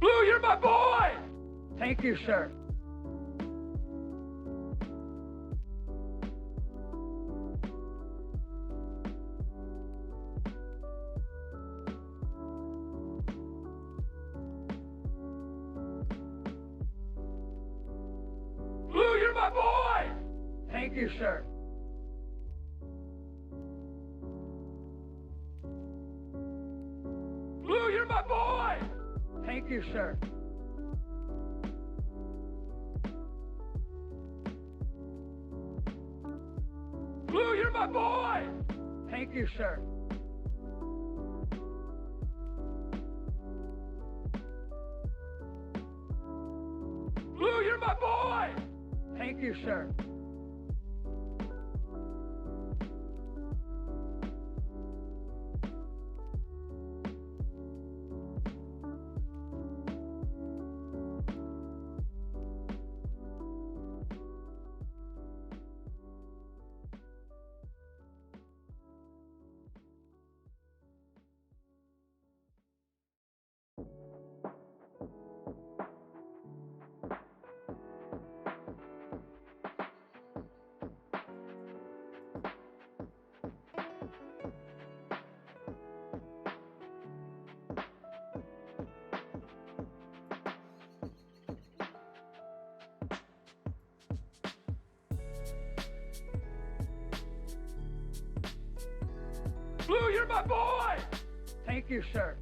Blue, you're my boy! Thank you, sir. Blue, you're my boy! Thank you, sir. Blue, you're my boy! Thank you, sir. Blue, you're my boy! Thank you, sir. Blue, you're my boy! Thank you, sir. Blue, you're my boy! Thank you, sir.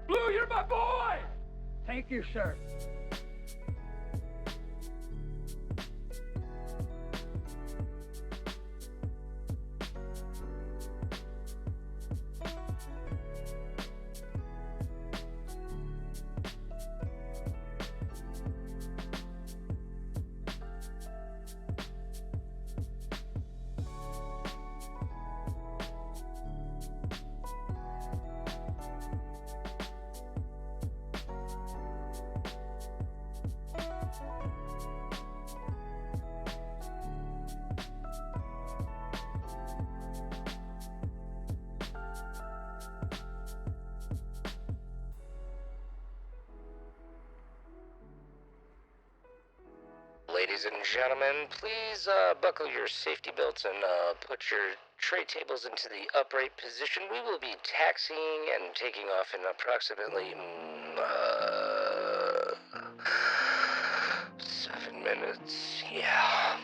Blue, you're my boy! Thank you, sir. Ladies and gentlemen, please buckle your safety belts and put your tray tables into the upright position. We will be taxiing and taking off in approximately 7 minutes. Yeah.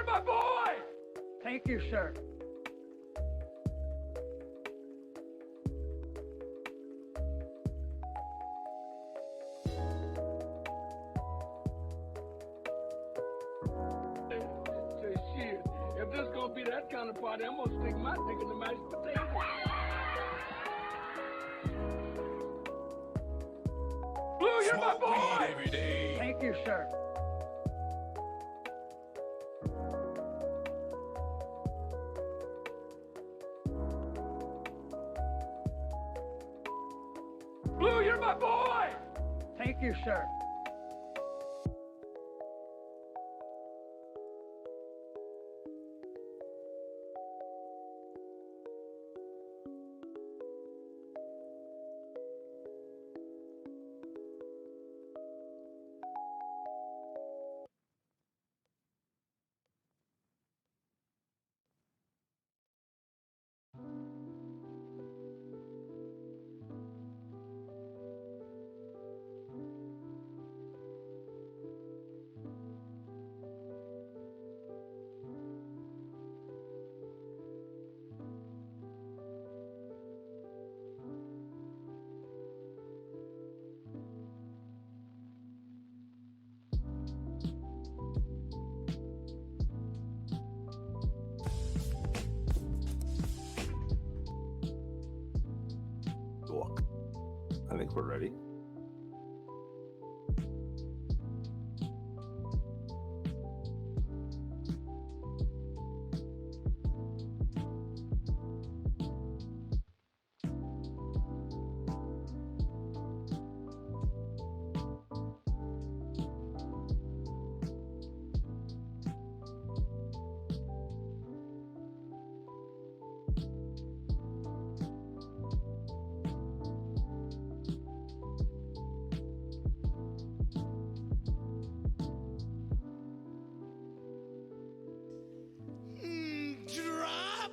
you're my boy! Thank you, sir. Shit, if this gonna be that kind of party, I'm gonna stick my dick in the mashed potatoes. Blue, you're my Smoke weed boy! every day. Thank you, sir. Blue, you're my boy! Thank you, sir. Walk. I think we're ready. Drop.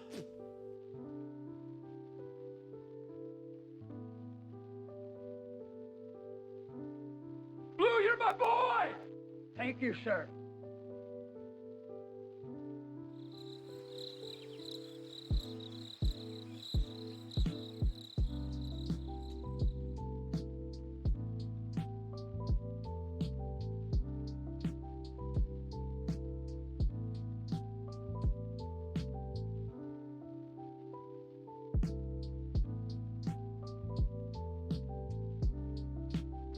Blue, you're my boy! Thank you, sir.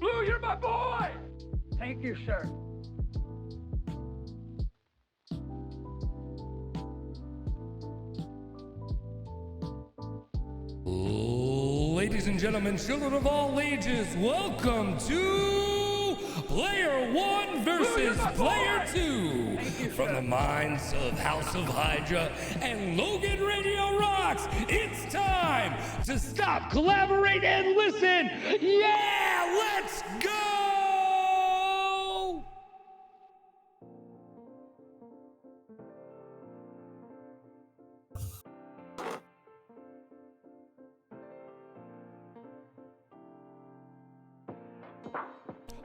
Blue, you're my boy! Thank you, sir. Ladies and gentlemen, children of all ages, welcome to Player 1 versus Player 2 from the minds of House of Hydra and Logan Radio Rocks. It's time to stop, collaborate, and listen. Yeah, let's go!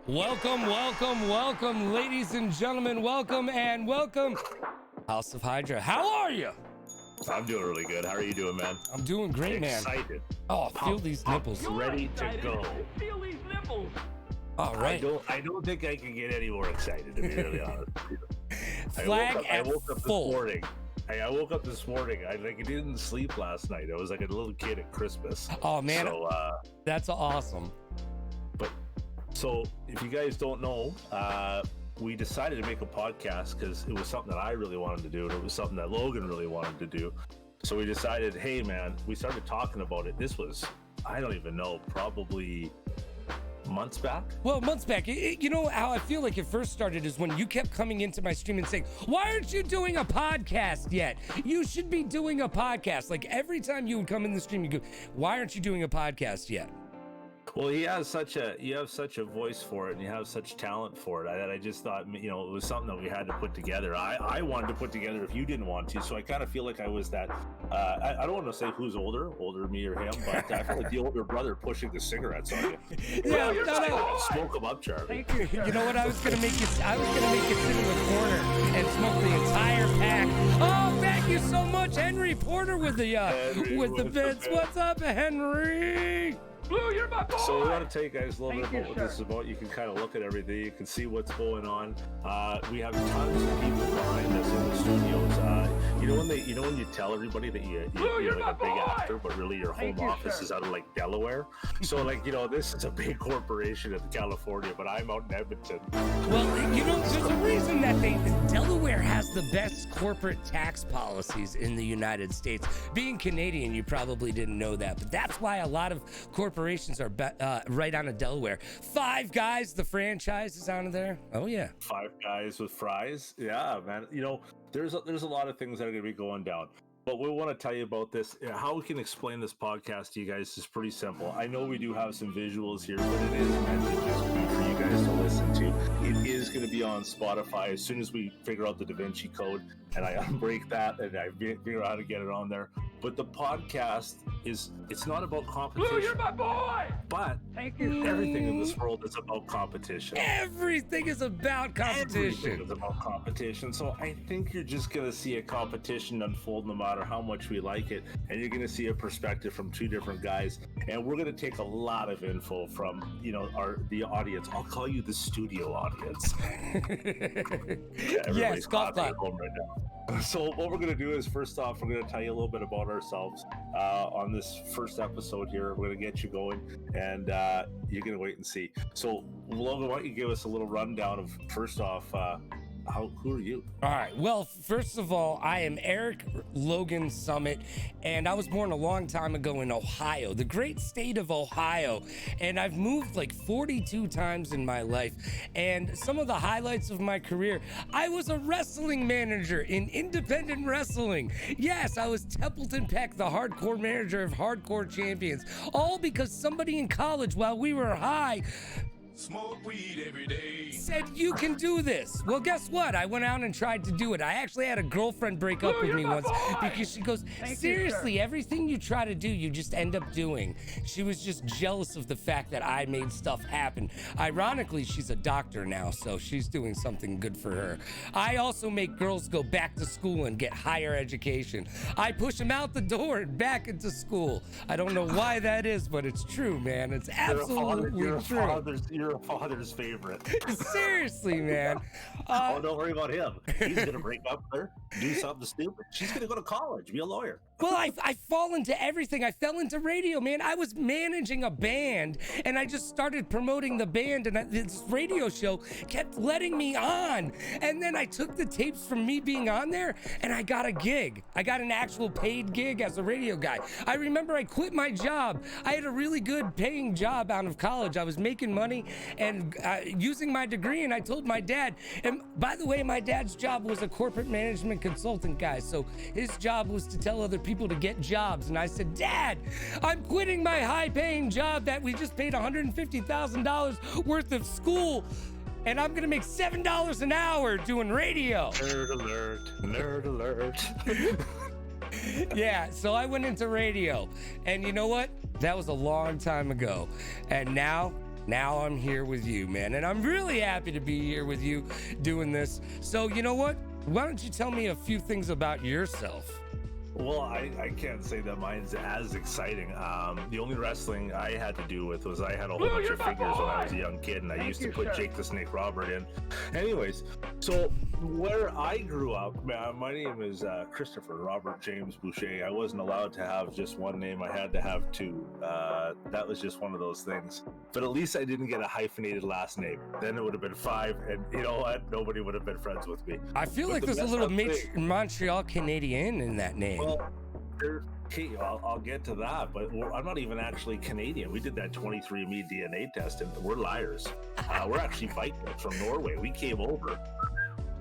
Welcome, welcome, welcome, ladies and gentlemen. Welcome and welcome, House of Hydra. How are you? I'm doing really good. How are you doing, man? I'm doing great, man. Excited. Oh, feel these nipples. Ready to go. Feel these nipples. All right. I don't think I can get any more excited, to be really honest. Flag I at woke up full. this morning. I woke up this morning. I didn't sleep last night. I was like a little kid at Christmas. Oh, man. So, That's awesome. So if you guys don't know, we decided to make a podcast because it was something that I really wanted to do, and it was something that Logan really wanted to do. So we decided, hey man, we started talking about it. This was, I don't even know, probably months back. Well, months back, you know how I feel like it first started is when you kept coming into my stream and saying, why aren't you doing a podcast yet? You should be doing a podcast. Like every time you would come in the stream, you go, why aren't you doing a podcast yet? Well, you have such a voice for it, and you have such talent for it. I just thought, it was something that we had to put together. I wanted to put together if you didn't want to, so I kind of feel like I was that. I don't want to say who's older, me or him, but I feel like the older brother pushing the cigarettes on you. Yeah, no. Smoke them up, Charlie. Thank you, sir. You know what? I was gonna make you sit in the corner and smoke the entire pack. Oh, thank you so much, Henry Porter, with the bits. What's up, Henry? Blue, you're my boy. So we want to tell you guys a little Thank bit you, about what sir. this is about. You can kind of look at everything. You can see what's going on. We have tons of people behind us in the studios. When you tell everybody that you're you're like my a big boy. actor, but really your Thank home you, office sir. is out of like Delaware. So this is a big corporation in California, but I'm out in Edmonton. Well, there's a reason that Delaware has the best corporate tax policies in the United States. Being Canadian, you probably didn't know that, but that's why a lot of corporations are right out of Delaware. Five Guys, the franchise is out of there. Oh yeah. Five Guys with fries. Yeah, man. There's a lot of things that are going to be going down. But we want to tell you about this. How we can explain this podcast to you guys is pretty simple. I know we do have some visuals here, but it is meant to just be for you guys to listen to. It is going to be on Spotify as soon as we figure out the Da Vinci Code and I unbreak that and I figure out how to get it on there. But the podcast it's not about competition. Blue, you're my boy. But Thank you, sir. everything in this world is about competition. Everything is about Everything competition. is about competition. So I think you're just going to see a competition unfold no matter how much we like it. And you're going to see a perspective from two different guys. And we're going to take a lot of info from, the audience. I'll call you the studio audience. Yes, golf clapping clap. at home right now. So what we're going to do is, first off, we're going to tell you a little bit about ourselves on this first episode here. We're going to get you going, and you're going to wait and see. So, Logan, why don't you give us a little rundown of, first off, who are you? All right. Well, first of all, I am Eric Logan Summit, and I was born a long time ago in Ohio, the great state of Ohio. And I've moved like 42 times in my life. And some of the highlights of my career, I was a wrestling manager in independent wrestling. Yes, I was Templeton Peck, the hardcore manager of Hardcore Champions, all because somebody in college, while we were high, Smoke weed every day. said, you can do this. Well, guess what? I went out and tried to do it. I actually had a girlfriend break up with you're me my once boy. because she goes, Thank you, seriously, everything you try to do, you just end up doing. She was just jealous of the fact that I made stuff happen. Ironically, she's a doctor now, so she's doing something good for her. I also make girls go back to school and get higher education. I push them out the door and back into school. I don't know why that is, but it's true, man. It's absolutely You're true. a father's favorite. Seriously, man. Oh, don't worry about him. He's going to break up with her, do something stupid. She's going to go to college, be a lawyer. Well, I fall into everything. I fell into radio, man. I was managing a band, and I just started promoting the band, and this radio show kept letting me on. And then I took the tapes from me being on there, and I got a gig. I got an actual paid gig as a radio guy. I remember I quit my job. I had a really good paying job out of college. I was making money and using my degree, and I told my dad. And by the way, my dad's job was a corporate management consultant guy, so his job was to tell other people to get jobs. And I said, Dad, I'm quitting my high-paying job that we just paid $150,000 worth of school, and I'm gonna make $7 an hour doing radio. Nerd alert. Nerd alert. Yeah, so I went into radio, and you know what? That was a long time ago. And now I'm here with you, man. And I'm really happy to be here with you doing this. So you know what? Why don't you tell me a few things about yourself? Well, I can't say that mine's as exciting. The only wrestling I had to do with was I had a whole bunch of figures when I was a young kid, and I used to put Jake the Snake Robert in. Anyways, so where I grew up, my name is Christopher Robert James Boucher. I wasn't allowed to have just one name. I had to have two. That was just one of those things. But at least I didn't get a hyphenated last name. Then it would have been 5, and you know what? Nobody would have been friends with me. I feel But like the there's a messed little up thing- Montreal Canadian in that name. Well, okay, I'll get to that, but I'm not even actually Canadian. We did that 23andMe DNA test, and we're liars. We're actually Vikings from Norway. We came over.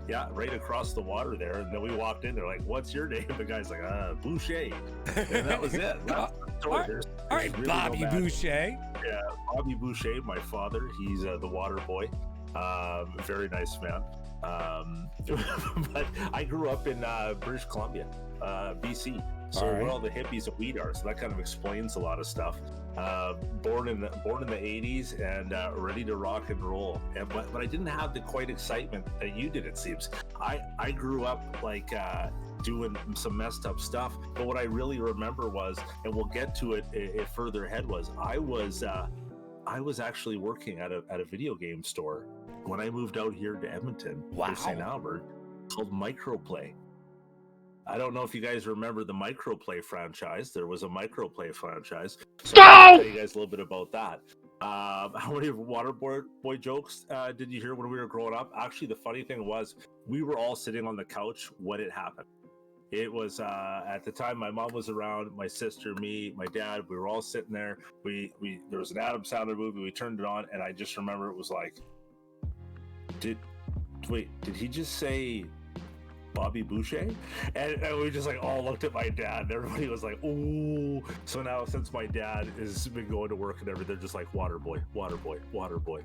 Yeah, right across the water there. And then we walked in. They're like, "What's your name?" The guy's like, Boucher. And that was it. That's the story. All right, really Bobby no Boucher. Yeah, Bobby Boucher, my father. He's the water boy. Very nice man. But I grew up in British Columbia, BC. So where all the hippies and weed are. So that kind of explains a lot of stuff. Born in the 80s and ready to rock and roll. But I didn't have the quite excitement that you did, it seems. I grew up like doing some messed up stuff. But what I really remember was, and we'll get to it further ahead, was I was actually working at a video game store when I moved out here to Edmonton, to St. Albert, called Microplay. I don't know if you guys remember the Microplay franchise. There was a Microplay franchise. So I'll tell you guys a little bit about that. How many Waterboy jokes did you hear when we were growing up? Actually, the funny thing was we were all sitting on the couch when it happened. It was at the time my mom was around, my sister, me, my dad. We were all sitting there. There was an Adam Sandler movie. We turned it on, and I just remember it was like, did he just say Bobby Boucher? And we just like all looked at my dad. Everybody was like, "Ooh!" So now, since my dad has been going to work and everything, they're just like, "Water boy, water boy, water boy."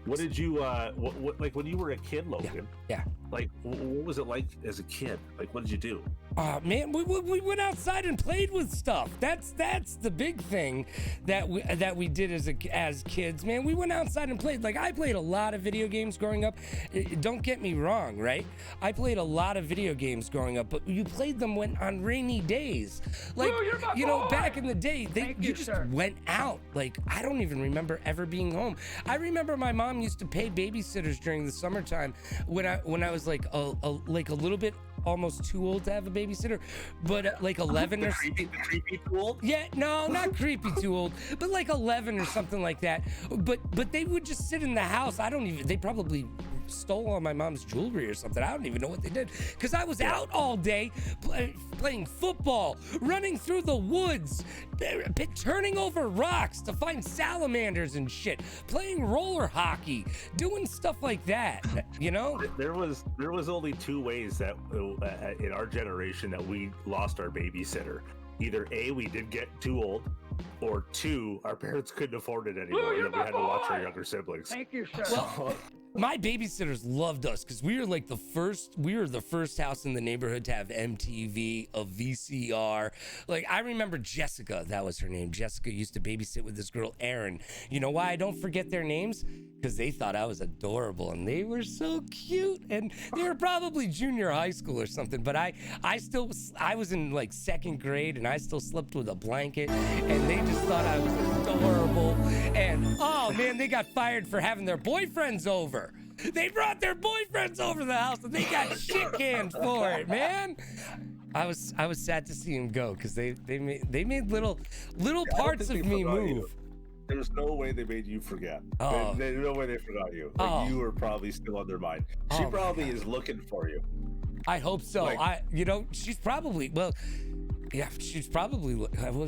What did you what like when you were a kid, Logan? Yeah. Like, what was it like as a kid? Like, what did you do? Man, we went outside and played with stuff. That's the big thing that we did as kids. Man, we went outside and played. Like, I played a lot of video games growing up. Don't get me wrong, right? I played a lot of video games growing up, but you played them on rainy days. Like, back in the day, you just went out. Like, I don't even remember ever being home. I remember my mom used to pay babysitters during the summertime when I was like a little bit almost too old to have a babysitter, but like 11 or creepy too old? Yeah, no, not creepy too old, but like 11 or something like that. But they would just sit in the house. They probably stole all my mom's jewelry or something. I don't even know what they did, because I was out all day playing football, running through the woods, turning over rocks to find salamanders and shit, playing roller hockey, doing stuff like that. There was only two ways that in our generation that we lost our babysitter. Either A, we did get too old, or two, our parents couldn't afford it anymore, and we had to watch our younger siblings. Thank you, sir. Well, my babysitters loved us because we were the first house in the neighborhood to have MTV, a VCR. Like, I remember Jessica, that was her name. Jessica used to babysit with this girl, Erin. You know why I don't forget their names? Because they thought I was adorable, and they were so cute, and they were probably junior high school or something. But I was in like second grade, and I still slept with a blanket, and they just thought I was adorable. And oh man, they got fired for having their boyfriends over. They brought their boyfriends over to the house, and they got shit canned for it, man. I was sad to see them go, because they made little parts of me move. You. There's no way they made you forget. Oh. There's no way they forgot you. Like, you were probably still on their mind. She probably is looking for you. I hope so. She's probably, she's probably,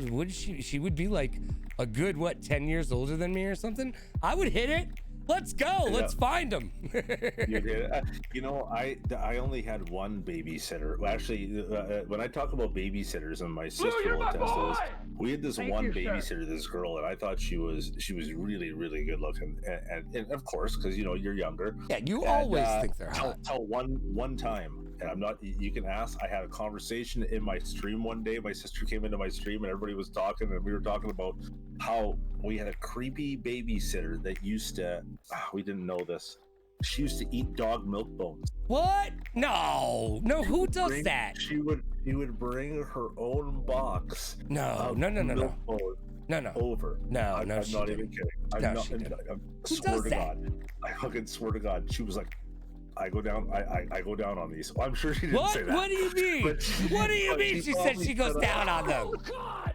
would she would be like a good, 10 years older than me or something? I would hit it. Let's go. Let's find them. You did. I only had one babysitter. Well, actually, when I talk about babysitters, and my sister will attest to this, we had this one babysitter, this girl, and I thought she was really, really good looking. And of course, because you're younger. Yeah, you always think they're hot. Till one time, and I'm not. You can ask. I had a conversation in my stream one day. My sister came into my stream, and everybody was talking, and we were talking about how we had a creepy babysitter that used to. We didn't know this. She used to eat dog milk bones. What? No. Who does that? She would bring her own box. No. No. Over. No. I'm not even kidding. I fucking swear to God. She was like, I go down on these. Well, I'm sure she didn't say that. What do you mean? What do you mean? She said she goes down on them. Oh, God!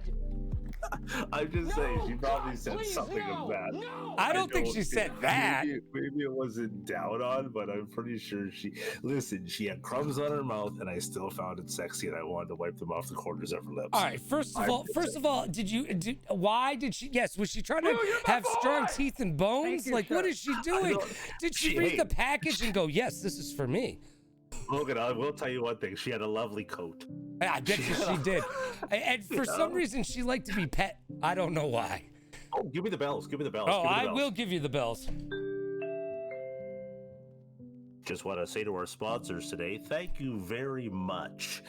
I'm just saying, she probably said something of that. No. I don't think she said that. Maybe it wasn't down on, but I'm pretty sure she had crumbs on her mouth, and I still found it sexy, and I wanted to wipe them off the corners of her lips. All right, first of all, why did she, was she trying to have strong teeth and bones? Like, what is she doing? Did she read the package and go, yes, this is for me? Logan, I will tell you one thing. She had a lovely coat. I bet you she did. And for some reason, she liked to be pet. I don't know why. Oh, give me the bells. Give me the bells. Oh, give me the I bells. will give you the bells. Just want to say to our sponsors today, thank you very much.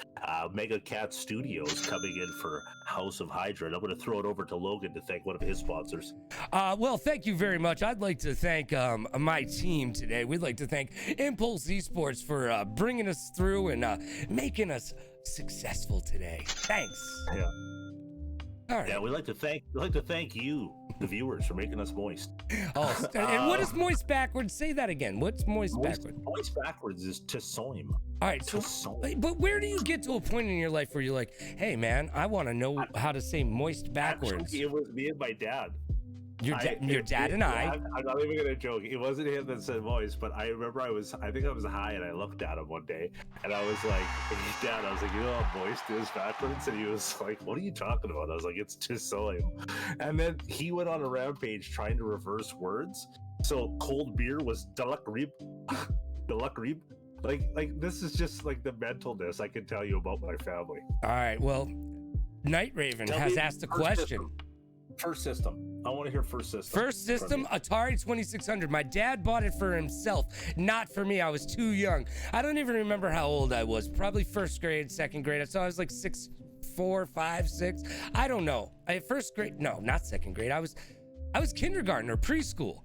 Mega Cat Studios coming in for House of Hydra. And I'm going to throw it over to Logan to thank one of his sponsors. Well, thank you very much. I'd like to thank my team today. We'd like to thank Impulse Esports for bringing us through and making us successful today. Thanks. Yeah. All right. Yeah, we'd like to thank you, the viewers, for making us moist. Oh, and what is moist backwards? Say that again. What's moist backwards? Moist backwards is to soim. All right, so, but where do you get to a point in your life where you're like, hey, man, I want to know how to say moist backwards? Actually, it was me and my dad. Your dad and I. I'm not even gonna joke. It wasn't him that said moist, but I remember I think I was high and I looked at him one day and I was like, Dad, I was like, you know how moist is backwards? And he was like, what are you talking about? I was like, it's to soim. And then he went on a rampage trying to reverse words. So cold beer was Dalak Rib. Dalak Rib. Like this is just like the mentalness I can tell you about my family. All right, well, Night Raven has asked a question. First system. I want to hear first system. First system, Atari 2600. My dad bought it for himself, not for me. I was too young. I don't even remember how old I was. Probably first grade, second grade. So I was like 6, 4, 5, 6. I don't know. First grade? No, not second grade. I was kindergarten or preschool.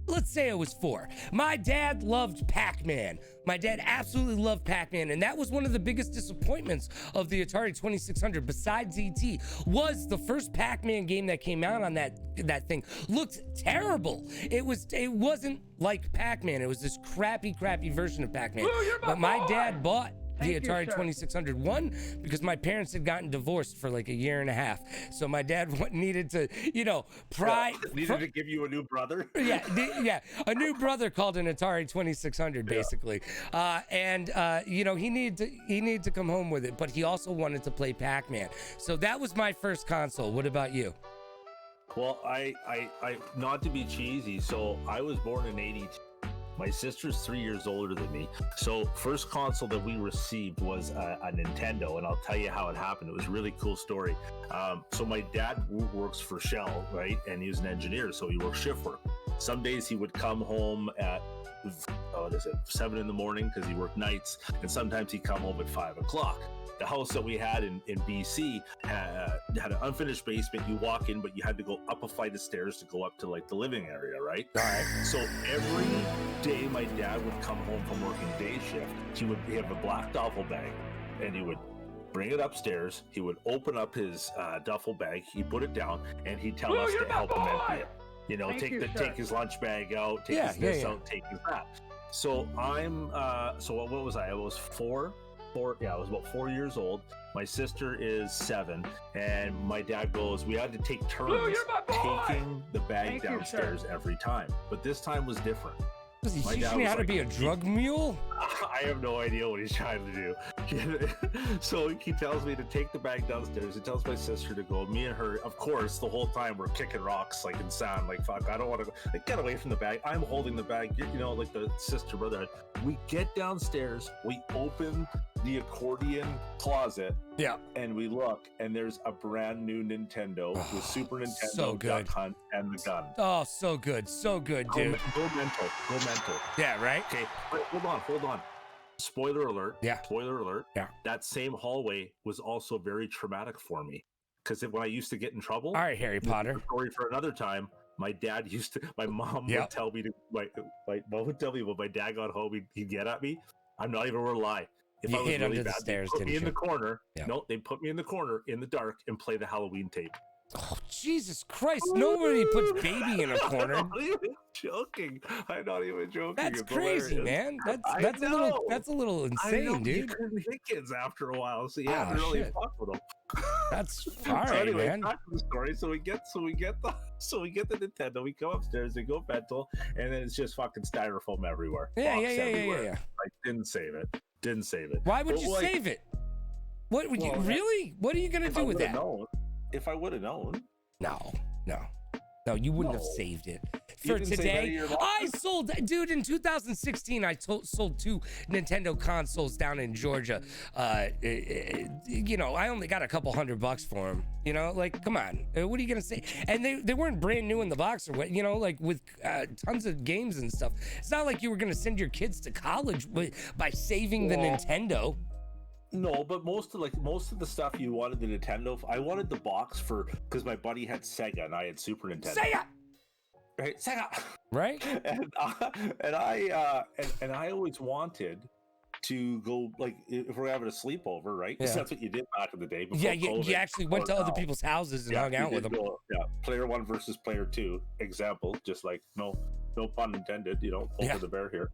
Let's say I was 4. My dad loved Pac-Man. My dad absolutely loved Pac-Man, and that was one of the biggest disappointments of the Atari 2600, besides E.T., was the first Pac-Man game that came out on that thing. Looked terrible. It wasn't like Pac-Man. It was this crappy version of Pac-Man. But my dad bought the Atari 2600 one because my parents had gotten divorced for like a year and a half. So my dad needed to, needed to give you a new brother. Yeah, a new brother called an Atari 2600 basically. He needed to come home with it, but he also wanted to play Pac-Man. So that was my first console. What about you? Well, I not to be cheesy, so I was born in 82. My sister's 3 years older than me. So first console that we received was a Nintendo, and I'll tell you how it happened. It was a really cool story. So my dad works for Shell, right? And he's an engineer, so he works shift work. Some days he would come home at 7 in the morning because he worked nights, and sometimes he'd come home at 5 o'clock. The house that we had in BC had an unfinished basement. You walk in, but you had to go up a flight of stairs to go up to like the living area, right? All right. So every day my dad would come home from working day shift. He have a black duffel bag, and he would bring it upstairs. He would open up his duffel bag. He'd put it down, and he'd tell us to help him empty it. You know, take his lunch bag out, take his this out, take his that. So what was I? I was 4. I was about 4 years old. My sister is 7, and my dad goes, we had to take turns taking the bag downstairs every time. But this time was different. Was he teaching me how to be a drug mule? I have no idea what he's trying to do. So he tells me to take the bag downstairs. He tells my sister to go. Me and her, of course, the whole time we're kicking rocks like in sand. Like, fuck, I don't want to go. Like, get away from the bag. I'm holding the bag, like the sister brother. We get downstairs. We open the accordion closet. Yeah. And we look, and there's a brand new Nintendo with Super Nintendo, so good. Duck Hunt, and the gun. Oh, so good, dude. Go mental. Yeah, right? Okay, hold on. Spoiler alert. Yeah. Spoiler alert. Yeah. That same hallway was also very traumatic for me because when I used to get in trouble. All right, Harry Potter. Story for another time. My mom would tell me my mom would tell me when my dad got home, he'd get at me. I'm not even gonna lie. If I was hid really under bad, the stairs, they put me in the corner. Yeah. No, they put me in the corner in the dark and play the Halloween tape. Oh, Jesus Christ. Nobody puts baby in a corner. I'm not even joking. That's it's crazy, hilarious. man. That's a little insane, dude. You couldn't hit kids after a while, so you have to really fuck with them. That's all right, man. Back to the story. So we get the Nintendo. We go upstairs. We go mental, and then it's just fucking styrofoam everywhere. Yeah. Like, didn't save it. Why would you save it? What would you really? What are you gonna do with that? If I would have known. No. No, you wouldn't have No. saved it. You For didn't save today, any of your I boxes? sold, dude, in 2016, I sold 2 Nintendo consoles down in Georgia. You know, I only got a couple $100 for them. You know, like, come on, what are you gonna say? And they weren't brand new in the box or what, you know, like with tons of games and stuff. It's not like you were gonna send your kids to college by saving the Nintendo. No, but most of the stuff you wanted the Nintendo. I wanted the box because my buddy had Sega and I had Super Nintendo. Sega! Right, Sega. Right? And I always wanted to go, like, if we're having a sleepover, right? 'Cause Yeah. that's what you did back in the day. Yeah, before you COVID, actually went to or other now. people's houses and Yeah, hung you out with did them. go- yeah, player 1 versus player 2 example, just like no pun intended, you know, pull Yeah. for the bear here.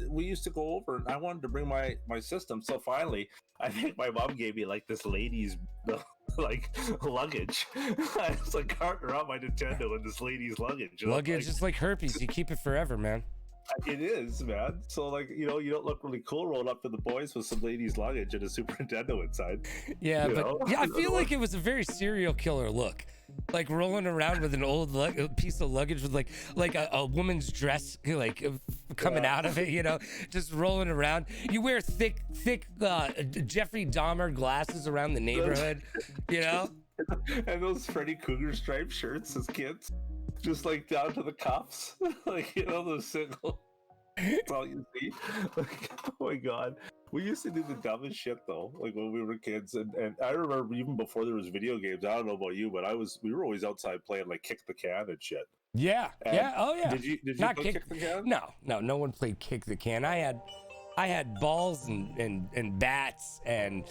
We used to go over, and I wanted to bring my system. So finally, I think my mom gave me like this lady's like luggage. I was like carting around my Nintendo in this lady's luggage. And I'm Luggage like, is like herpes. You keep it forever, man. it is, man. So like, you know, you don't look really cool rolling up to the boys with some lady's luggage and a Super Nintendo inside. Yeah, You but know? yeah, I feel like it was a very serial killer look. Like rolling around with an old piece of luggage with like a woman's dress coming out of it, you know, just rolling around. You wear thick Jeffrey Dahmer glasses around the neighborhood, you know. And those Freddy Krueger striped shirts as kids, just like down to the cuffs, like, you know, those single. That's all you see. Like, oh my god, we used to do the dumbest shit though, like when we were kids, and I remember even before there was video games. I don't know about you, but we were always outside playing like kick the can and shit. Yeah, And yeah, oh yeah. Did you Not play kick the can? No one played kick the can. I had balls and bats and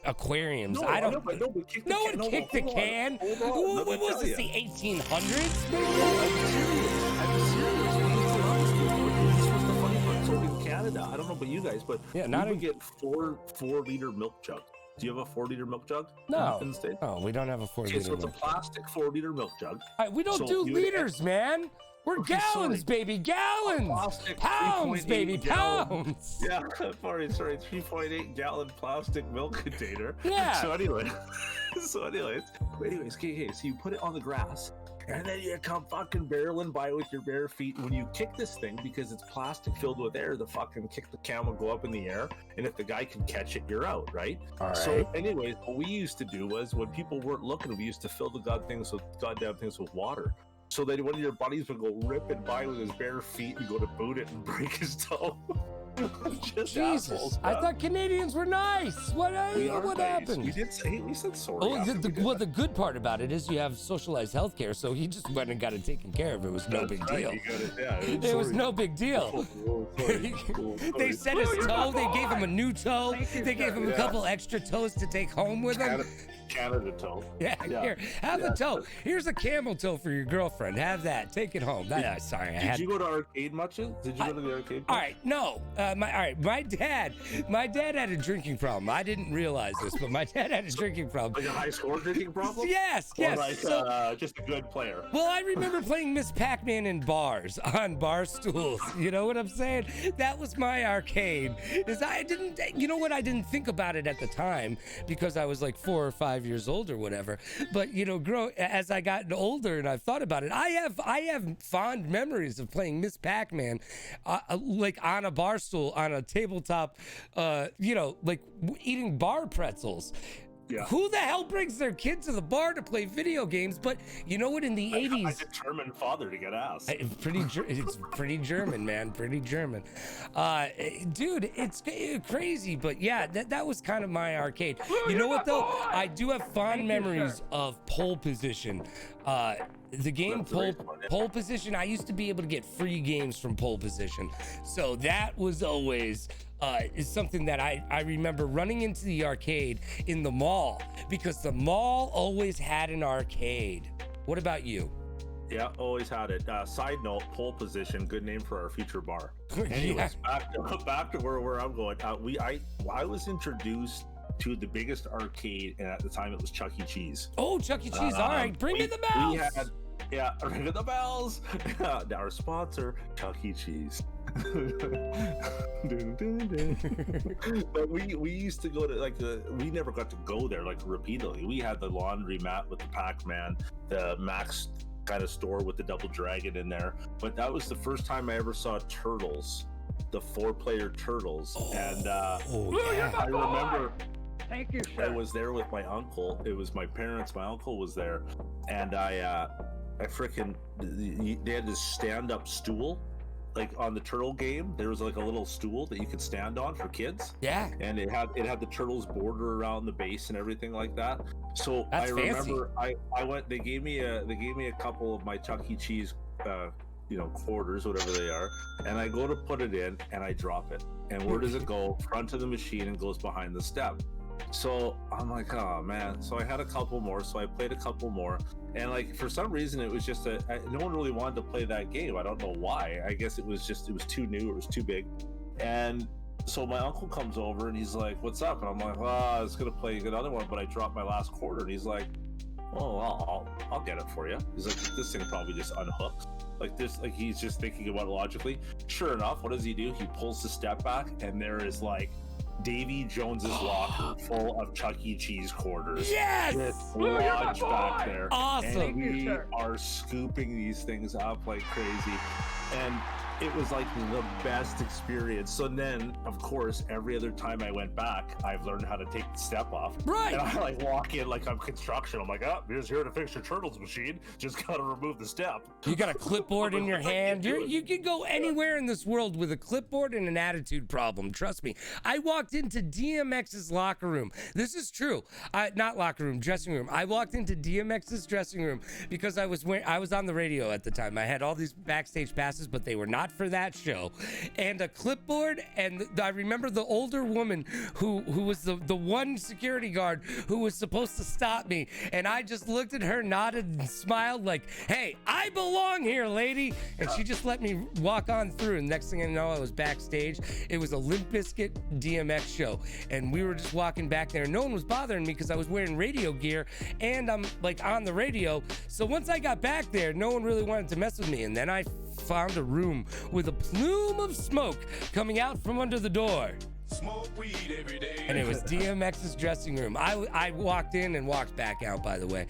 aquariums. No, I don't. know, but kick the No can. one kicked the hold on, can. hold on, let me What was tell this? ya. The 1800s? I'm serious. This was the funny part. So in Canada, I don't know about you guys, but Yeah, we not would in- get 4-liter milk jug. Do you have a 4-liter milk jug? No. In the States? Oh, we don't have a 4 Okay, liter. so it's a plastic 4-liter milk jug. We don't so do you would- liters, man. We're Okay, gallons, sorry. baby, gallons. Plastic Pounds, 3.8 baby, gallon. pounds. Yeah, sorry, 3.8 gallon plastic milk container. Yeah. So anyways, okay, so you put it on the grass, and then you come fucking barreling by with your bare feet. When you kick this thing, because it's plastic filled with air, the fucking kick the can will go up in the air, and if the guy can catch it, you're out, right? All right. So anyways, what we used to do was when people weren't looking, we used to fill the goddamn things with water. So that one of your buddies would go ripping by with his bare feet and go to boot it and break his toe. Just Jesus, assholes, I man. thought Canadians were nice. What We are what nice. happened? We said sorry. Oh, after we did well, that. the good part about it is you have socialized healthcare, so he just went and got it taken care of. It was no That's big right, deal. you got it, yeah, It was sorry. no big deal. Oh, sorry. Oh, They sorry. set his toe. They gave him a new toe. Thank you, They gave him a Yeah. couple extra toes to take home with him. Canada toe. Yeah, Yeah. here, have a toe. Here's a camel toe for your girlfriend. Have that. Take it home. Sorry, I Did had. you go to arcade much? Did you go to the arcade? All right, no. My dad had a drinking problem. I didn't realize this, but my dad had a drinking problem. Like a high score drinking problem? Yes, Or yes. like So, just a good player. well, I remember playing Miss Pac-Man in bars on bar stools. You know what I'm saying? That was my arcade. You know what? I didn't think about it at the time because I was like 4 or 5 years old or whatever. But you know, as I got older and I've thought about it, I have fond memories of playing Miss Pac-Man, like on a bar stool on a tabletop, like eating bar pretzels. Yeah. Who the hell brings their kid to the bar to play video games? But you know what? In the 80s, A determined father to get ass. it's pretty German, man. Pretty German. Dude, it's crazy. But yeah, that was kind of my arcade. You know what, though? I do have fond memories of Pole Position. The game That's a nice one, yeah. Pole Position, I used to be able to get free games from Pole Position. So that was always is something that I remember running into the arcade in the mall because the mall always had an arcade. What about you? Yeah, always had it. Side note, Pole Position, good name for our future bar. Anyways, back to where I'm going. I was introduced to the biggest arcade, and at the time it was Chuck E. Cheese. Oh, Chuck E. Cheese. All right, bring me the mouse. Yeah, ring the bells. Our sponsor, Chuck E. Cheese. Dun, dun, dun. But we used to go to like we never got to go there like repeatedly. We had the laundry mat with the Pac-Man, the Max kind of store with the Double Dragon in there. But that was the first time I ever saw Turtles, the 4-player Turtles. And yeah. I remember Thank you, I sir. was there with my uncle. It was my parents. My uncle was there, and I freaking, they had this stand-up stool, like on the Turtle game. There was like a little stool that you could stand on for kids. Yeah. And it had the Turtles border around the base and everything like that. So That's I fancy. remember I went. They gave me a couple of my Chuck E. Cheese. Quarters, whatever they are, and I go to put it in and I drop it. And where does it go? Front of the machine and goes behind the step. So I'm like, oh man. So I had a couple more, so I played a couple more, and like for some reason it was just no one really wanted to play that game. I don't know why. I guess it was too new, it was too big. And so my uncle comes over and he's like, what's up? And I'm like, I was gonna play another one, but I dropped my last quarter. And he's like, oh well, I'll get it for you. He's like, this thing probably just unhooks. Like this, like he's just thinking about it logically. Sure enough, what does he do? He pulls the step back, and there is like Davy Jones's locker full of Chuck E. Cheese quarters. Yes! Just Lou, you're my lodged back boy! there. Awesome. And Thank you, we sir. are scooping these things up like crazy. And it was like the best experience. So then, of course, every other time I went back, I've learned how to take the step off. Right. And I like walk in like I'm construction. I'm like, oh, here's here to fix your Turtles machine. Just gotta remove the step. You got a clipboard in your hand. You can go anywhere in this world with a clipboard and an attitude problem. Trust me. I walked into DMX's locker room. This is true. Not locker room, dressing room. I walked into DMX's dressing room because I was on the radio at the time. I had all these backstage passes, but they were not for that show. And a clipboard, and I remember the older woman who was the one security guard who was supposed to stop me, and I just looked at her, nodded, and smiled like, hey, I belong here, lady. And she just let me walk on through. And next thing I know, I was backstage. It was a Limp Bizkit DMX show, and we were just walking back there. No one was bothering me because I was wearing radio gear and I'm like on the radio. So once I got back there, no one really wanted to mess with me. And then I found a room with a plume of smoke coming out from under the door. Smoke weed every day. And it was DMX's dressing room. I walked in and walked back out, by the way.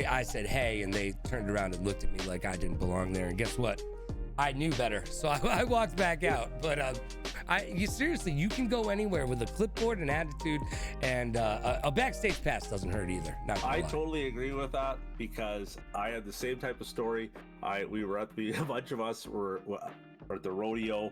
I said, hey, and they turned around and looked at me like I didn't belong there. And guess what? I knew better. So I walked back out. But seriously, you can go anywhere with a clipboard and attitude, and a backstage pass doesn't hurt either. Not gonna I lie. totally agree with that because I had the same type of story. We were at a bunch of us were at the rodeo.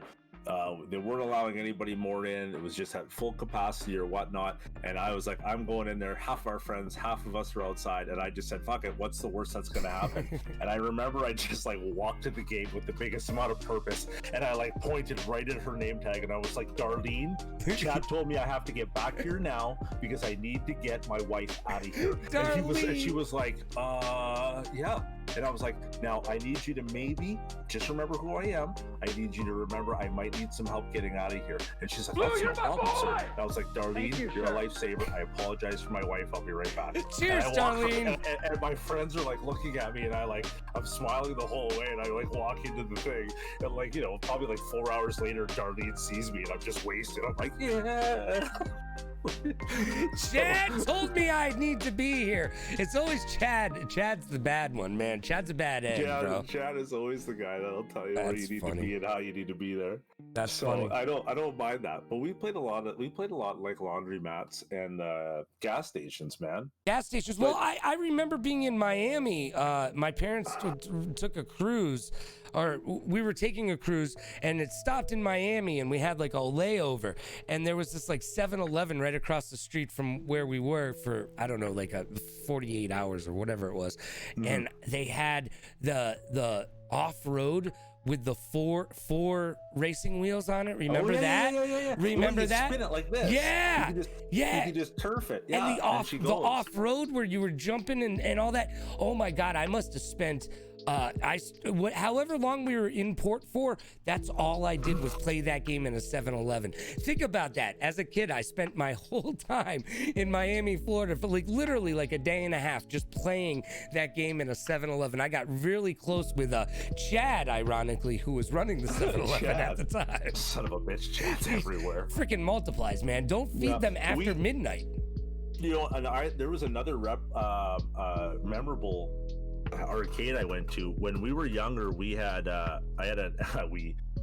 They weren't allowing anybody more in. It was just at full capacity or whatnot. And I was like, I'm going in there. Half of our friends, half of us are outside. And I just said, fuck it. What's the worst that's going to happen? And I remember I just like walked to the gate with the biggest amount of purpose. And I like pointed right at her name tag. And I was like, Darlene, Chad told me I have to get back here now because I need to get my wife out of here. And she was like, yeah. And I was like, now I need you to maybe just remember who I am. I need you to remember I might need some help getting out of here. And she's like, Lou, that's no you're my problem, sir. boy! And I was like, Darlene, Thank you, you're sir. a lifesaver. I apologize for my wife. I'll be right back. Cheers, And I walk- Darlene. And my friends are like looking at me, and I'm smiling the whole way, and I like walk into the thing, and like, you know, probably like 4 hours later, Darlene sees me, and I'm just wasted. I'm like, yeah. Chad told me I need to be here. It's always Chad. Chad's the bad one, man. Chad's a bad egg, bro. Chad is always the guy that'll tell you where That's you need funny. to be and how you need to be there. That's So funny. I don't mind that. But we played a lot like laundry mats and gas stations, man. Gas stations. Well, I remember being in Miami. My parents took a cruise, or we were taking a cruise, and it stopped in Miami, and we had like a layover, and there was this like 7-Eleven right across the street from where we were for, I don't know, like 48 hours or whatever it was. And they had the off-road with the four racing wheels on it. Remember that? Yeah. Remember you that? Spin it like this. Yeah. You can just turf it. And Yeah. the off-road where you were jumping and all that. Oh my God, I must have spent However long we were in port for, that's all I did was play that game in a 7-Eleven. Think about that. As a kid, I spent my whole time in Miami, Florida for literally a day and a half just playing that game in a 7-Eleven. I got really close with Chad, ironically, who was running the 7-Eleven at the time. Son of a bitch, Chad's everywhere. Freaking multiplies, man. Don't feed them after midnight. You know, and there was another memorable arcade I went to when we were younger. We had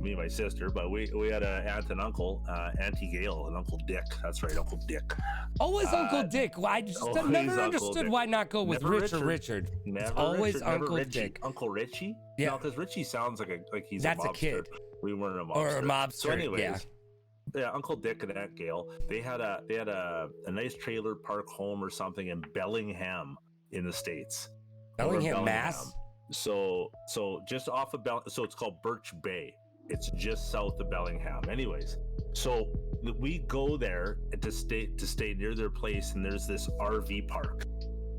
me and my sister, but we had an aunt and uncle, Auntie Gail and Uncle Dick. That's right, Uncle Dick. Always Uncle Dick. I just never understood Dick. why not go with Rich or Richard. Never always Richard, Uncle Richie. Dick. Uncle Richie? Yeah, because Richie sounds like he's that's a mobster. A kid. We weren't a mobster. Or a mobster. So anyways, yeah, Uncle Dick and Aunt Gail, they had a nice trailer park home or something in Bellingham in the States. Bellingham, Mass. So just off of so it's called Birch Bay. It's just south of Bellingham. Anyways, so we go there to stay near their place, and there's this RV park.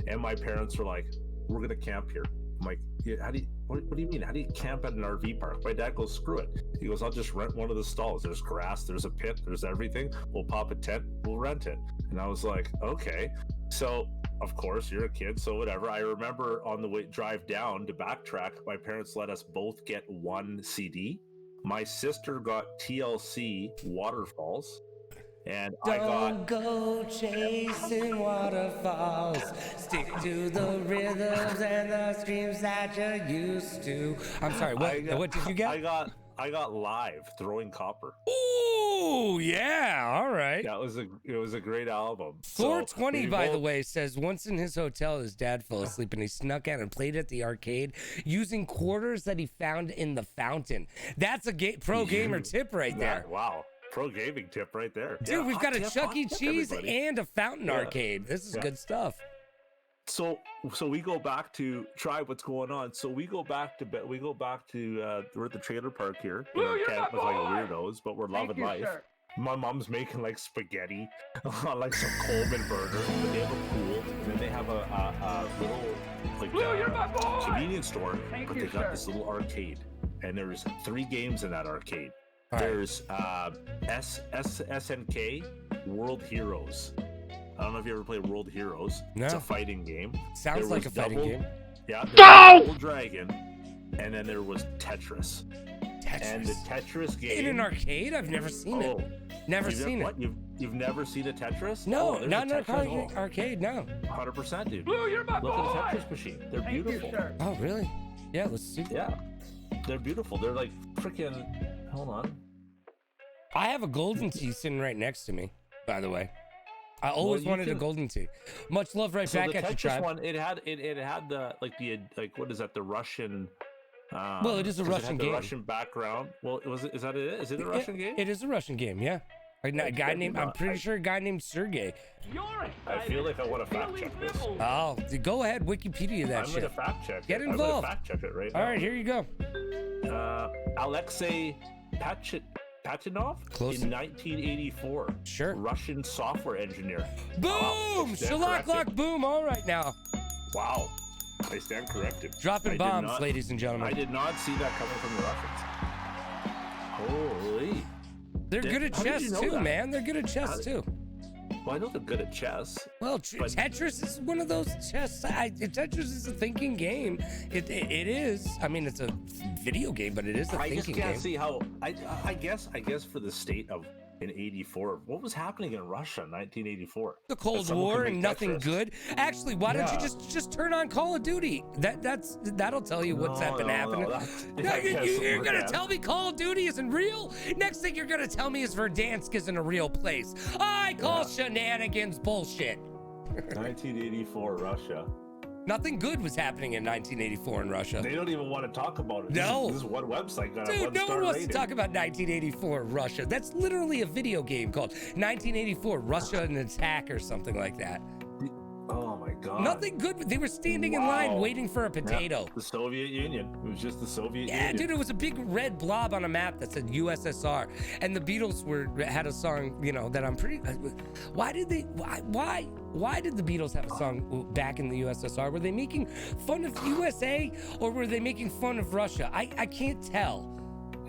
And my parents were like, "We're gonna camp here." I'm like, yeah, what do you mean? How do you camp at an RV park? My dad goes, "Screw it." He goes, "I'll just rent one of the stalls. There's grass, there's a pit, there's everything. We'll pop a tent, we'll rent it." And I was like, okay. So of course, you're a kid, so whatever. I remember on the drive down to backtrack, my parents let us both get one CD. My sister got TLC Waterfalls, and Don't go chasing waterfalls. Stick to the rhythms and the screams that you're used to. I'm sorry, what did you get? I got Live, Throwing Copper. Ooh, yeah, all right. It was a great album. 420, by the way, says once in his hotel, his dad fell asleep and he snuck out and played at the arcade using quarters that he found in the fountain. That's a pro gamer tip right there. Wow. Pro gaming tip right there. Dude, we've got a Chuck E. Cheese and a fountain arcade. This is good stuff. So we go back to try what's going on. So we go back to we're at the trailer park here. Blue, Camp with my like boy. weirdos, but we're loving life. Sir. My mom's making like spaghetti on like some Coleman burger. But they have a pool, and then they have a little like Blue, you're my boy. convenience store. Thank but you, they got sir. this little arcade, and there's 3 games in that arcade. All right. There's SNK World Heroes. I don't know if you ever played World Heroes. No. It's a fighting game. Sounds There like was a fighting game. Yeah. Go! Double Dragon, and then there was Tetris. And the Tetris game In an arcade? I've never seen it. Never seen it. What? You've never seen a Tetris? No, there's not in a an Tetris. arcade, no. 100%, dude. Blue, you're my Look boy. at the Tetris machine. They're Thank beautiful. you, sir. Oh, really? Yeah, let's see. Yeah, they're beautiful. They're like freaking. Hold on. I have a golden tea sitting right next to me, by the way. I always you wanted a can- golden tea. Much love right So back the at you, Tetris tribe. one, it had the what is that? The Russian. Well, it is a 'cause Russian it had game. the Russian background. Well, is it a Russian game? It is a Russian game, yeah. A guy named, I'm pretty sure a guy named Sergey. You're I feel like I want to fact check this. Oh, go ahead, Wikipedia that I'm shit. gonna fact check. Get it. I'm involved. gonna fact check it right now. All right, here you go. Alexei Pachinov Close. in 1984. Sure. Russian software engineer. Boom! stand Shalak lock corrected. boom all right now. Wow. I stand corrected. Dropping I did bombs, not- ladies and I gentlemen. did not see that coming from the Russians. Holy. They're good at How did chess you know too, that? man. They're good at chess How- too. Well, I know they're good at chess. Well, But- Tetris is one of those chess. Tetris is a thinking game. It is. I mean, it's a video game, but it is a I just thinking can't game. see how. I guess for the state of in '84, what was happening in Russia in 1984? The That Cold someone War could and make nothing Tetris? good. Actually, why don't you Yeah. just turn on Call of Duty? That'll tell you what's No, been no, happening. no, that's- No, I guess you're we gonna can. tell me Call of Duty isn't real? Next thing you're gonna tell me is Verdansk isn't a real place. I call shenanigans bullshit. 1984 Russia. Nothing good was happening in 1984 in Russia. They don't even want to talk about it. No. This is one website got a Dude, no one-star one wants rating. to talk about 1984 Russia. That's literally a video game called 1984 Russia an Attack or something like that. Oh my God. Nothing good. They were standing in line waiting for a potato. Yeah, the Soviet Union. It was just the Soviet Union. Yeah, dude, it was a big red blob on a map that said USSR, and the Beatles had a song, you know, that I'm pretty. Why did the Beatles have a song back in the USSR? Were they making fun of USA or were they making fun of Russia? I can't tell.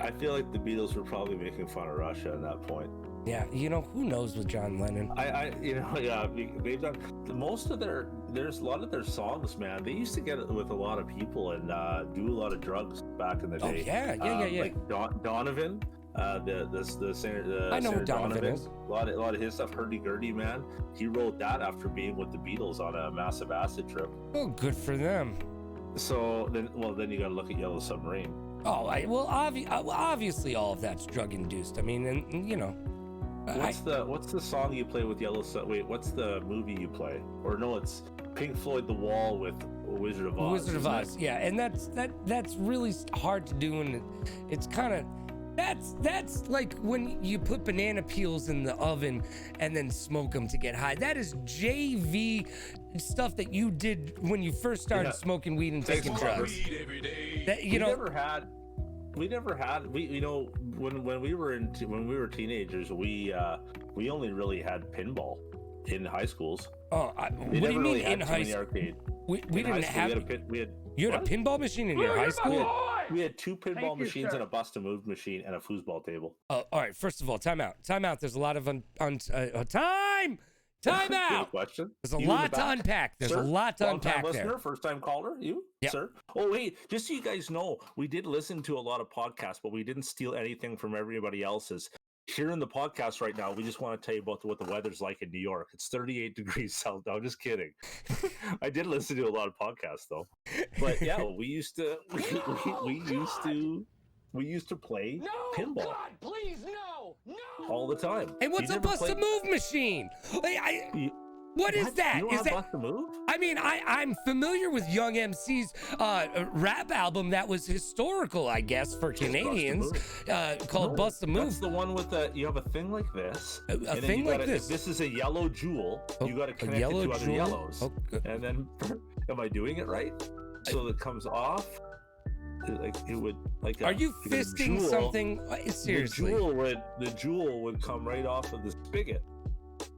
I feel like the Beatles were probably making fun of Russia at that point. Yeah, you know, who knows with John Lennon? They've done most of there's a lot of their songs, man. They used to get it with a lot of people and do a lot of drugs back in the day. Oh yeah. Like Donovan, the singer. I know singer who Donovan is. A lot of his stuff. Hurdy-gurdy, man. He wrote that after being with the Beatles on a massive acid trip. Oh, good for them. So then you got to look at Yellow Submarine. Oh, obviously all of that's drug induced. I mean, and you know. What's the song you play with Yellow Wait, what's the movie you play? Or no, it's Pink Floyd The Wall with Wizard of Oz. Wizard of Oz, yeah, and that's really hard to do, and it's kind of that's like when you put banana peels in the oven and then smoke them to get high. That is JV stuff that you did when you first started smoking weed and taking drugs. That, you know, we never had you know when we were teenagers we only really had pinball in high schools. What do you mean in high school? We didn't have. You had a pinball machine in your high school? We had 2 pinball machines and a bust-a-move machine and a foosball table. All right. First of all, time out. There's a lot of Time out. Question? There's a lot to unpack. There's a lot to unpack there. Listener, first time caller, you, sir. Oh wait, just so you guys know, we did listen to a lot of podcasts, but we didn't steal anything from everybody else's. Here in the podcast right now, we just want to tell you about what the weather's like in New York. It's 38 degrees south. No, I'm just kidding. I did listen to a lot of podcasts though, but yeah, we used to play pinball. God, please, no, all the time. And what's a bust-a-move machine? What is that? You is that Bust-a-Move? I mean, I'm familiar with Young MC's rap album that was historical, I guess, for Canadians, called Bust-a-Move. That's the one with you have a thing like this. A thing like this. If this is a yellow jewel, you got to connect it to other yellows. And then, am I doing it right? So it comes off. Are you fisting something? Seriously, the jewel would come right off of the spigot.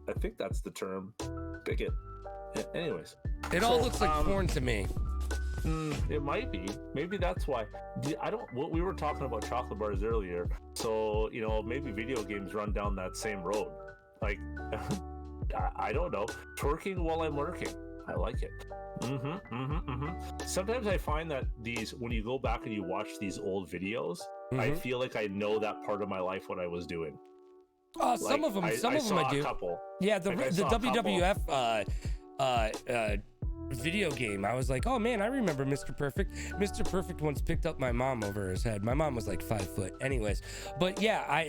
I think that's the term, spigot. Yeah, anyways, it all looks like porn to me. It might be. Maybe that's why. We were talking about chocolate bars earlier, so you know maybe video games run down that same road. Like, I don't know. Twerking while I'm lurking. I like it. Sometimes I find that when you go back and you watch these old videos, I feel like I know that part of my life what I was doing. Some of them I do. Couple. Yeah, the WWF video game. I was like, oh man, I remember Mr. Perfect. Mr. Perfect once picked up my mom over his head. My mom was like 5 foot. Anyways, but yeah,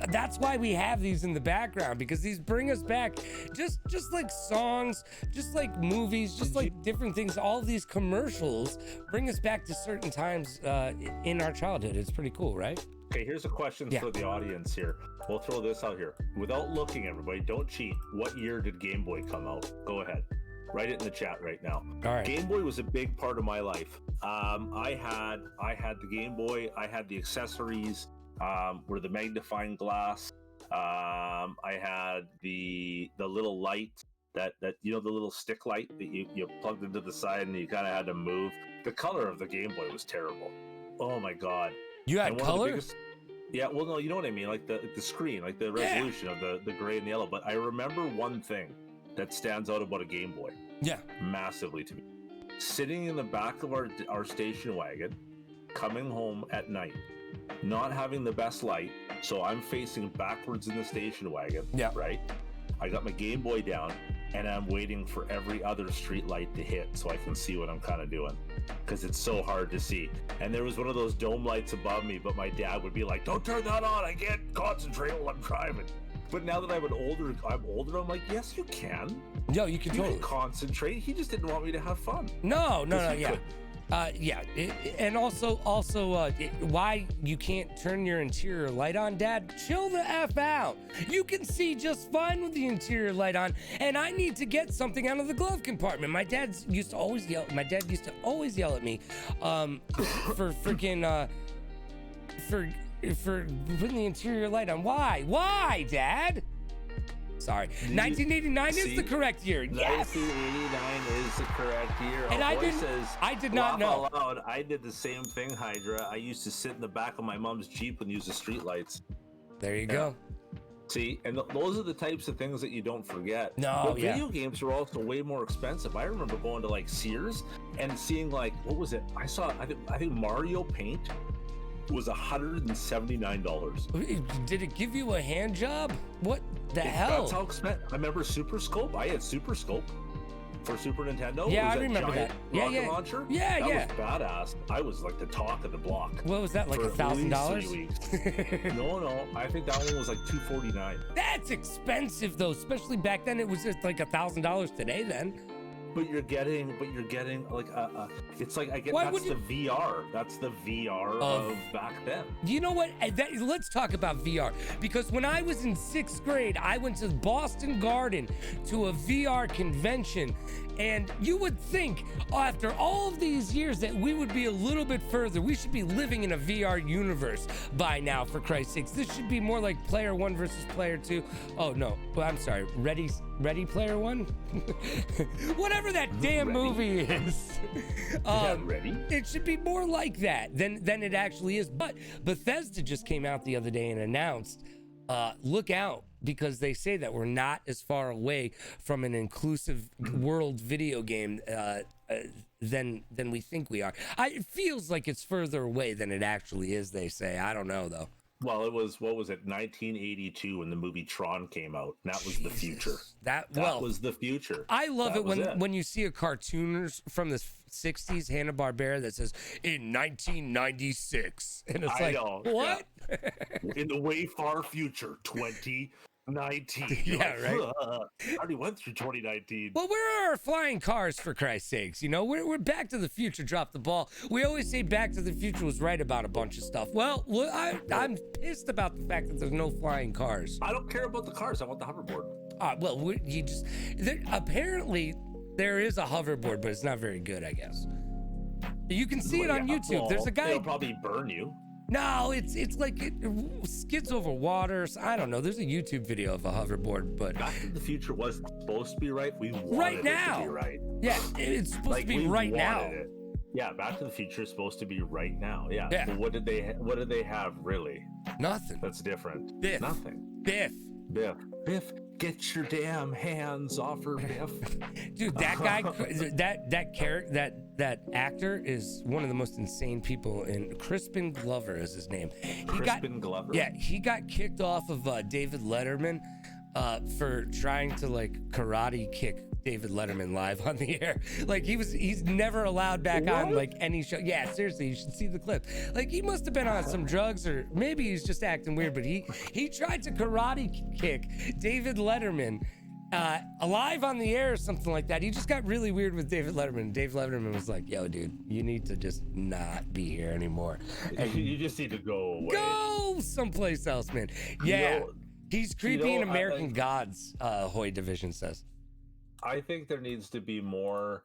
that's why we have these in the background, because these bring us back, just like songs, just like movies, just like different things. All of these commercials bring us back to certain times in our childhood. It's pretty cool, right? Okay, here's a question for the audience here. We'll throw this out here. Without looking, everybody, don't cheat. What year did Game Boy come out? Go ahead. Write it in the chat right now. All right. Game Boy was a big part of my life. I had the Game Boy. I had the accessories, were the magnifying glass. I had the little light that you know, the little stick light that you plugged into the side and you kind of had to move. The color of the Game Boy was terrible. Oh my god. You had color? Yeah, well, no, you know what I mean, like the screen, like the resolution of the gray and the yellow. But I remember one thing that stands out about a Game Boy. Yeah. Massively to me. Sitting in the back of our station wagon, coming home at night, not having the best light, so I'm facing backwards in the station wagon. Yeah. Right? I got my Game Boy down, and I'm waiting for every other street light to hit so I can see what I'm kind of doing, because it's so hard to see. And there was one of those dome lights above me, but my dad would be like, don't turn that on, I can't concentrate while I'm driving. But now that I'm older, I'm like, yes, you can. No, you can totally concentrate. He just didn't want me to have fun. No, yeah. Yeah, and also, why you can't turn your interior light on, Dad? Chill the F out. You can see just fine with the interior light on, and I need to get something out of the glove compartment. My dad used to always yell at me, for freaking, for putting the interior light on. Why, Dad? Sorry. 1989 is the correct year. Yes. 1989 is the correct year. And I did not know. Aloud, I did the same thing, Hydra. I used to sit in the back of my mom's Jeep and use the street lights. There you go. See, and those are the types of things that you don't forget. No, but video games were also way more expensive. I remember going to like Sears and seeing like, what was it? I think Mario Paint was $179. Did it give you a hand job? What the hell? That's how expensive. I remember Super Scope. I had Super Scope for Super Nintendo. Yeah, I remember that. Rocket launcher. Yeah, that was badass. I was like the talk of the block. What was that, like $1,000? No, I think that one was like $249. That's expensive though, especially back then. It was just like $1,000 today then. But you're getting like it's like that's the VR. That's the VR of back then. You know what? Let's talk about VR, because when I was in 6th grade, I went to Boston Garden to a VR convention, and you would think after all of these years that we would be a little bit further. We should be living in a VR universe by now, for Christ's sakes. This should be more like Player 1 versus Player 2. Oh no, well, I'm sorry. Ready Player 1? Whatever that damn movie is. Ready? It should be more like that than it actually is. But Bethesda just came out the other day and announced, look out, because they say that we're not as far away from an inclusive world video game than we think we are. It feels like it's further away than it actually is, they say. I don't know though. Well, it was, what was it, 1982 when the movie Tron came out. That was the future. That was the future. I love it when you see a cartoon from the 60s, Hanna-Barbera, that says, in 1996. And it's what? Yeah. In the way far future, 2019. Yeah, right. I already went through 2019. Well, where are our flying cars, for Christ's sakes? You know, we're Back to the Future dropped the ball. We always say Back to the Future was right about a bunch of stuff. Well, I'm pissed about the fact that there's no flying cars. I don't care about the cars. I want the hoverboard. Apparently there is a hoverboard, but it's not very good, I guess. You can see it on YouTube. Well, there's a guy. It'll probably burn you. No, it's like it skids over water. So I don't know. There's a YouTube video of a hoverboard, but Back to the Future wasn't supposed to be right. We wanted right now. it to be right. Yeah, it's supposed to be right now. It. Yeah, Back to the Future is supposed to be right now. Yeah. But what did they have really? Nothing. That's different. Biff. Nothing. Biff. Get your damn hands off her, Biff. Dude, that guy, that actor is one of the most insane people. And Crispin Glover is his name. Glover. Yeah, he got kicked off of David Letterman for trying to like karate kick David Letterman live on the air. Like he's never allowed back on like any show. Yeah, seriously, you should see the clip. Like he must have been on some drugs, or maybe he's just acting weird, but he tried to karate kick David Letterman live on the air or something like that. He just got really weird with David Letterman. Dave Letterman was like, yo, dude, you need to just not be here anymore. And you just need to go away. Go someplace else, man. Yeah. He's creepy in American Gods, Hoy Division says. I think there needs to be more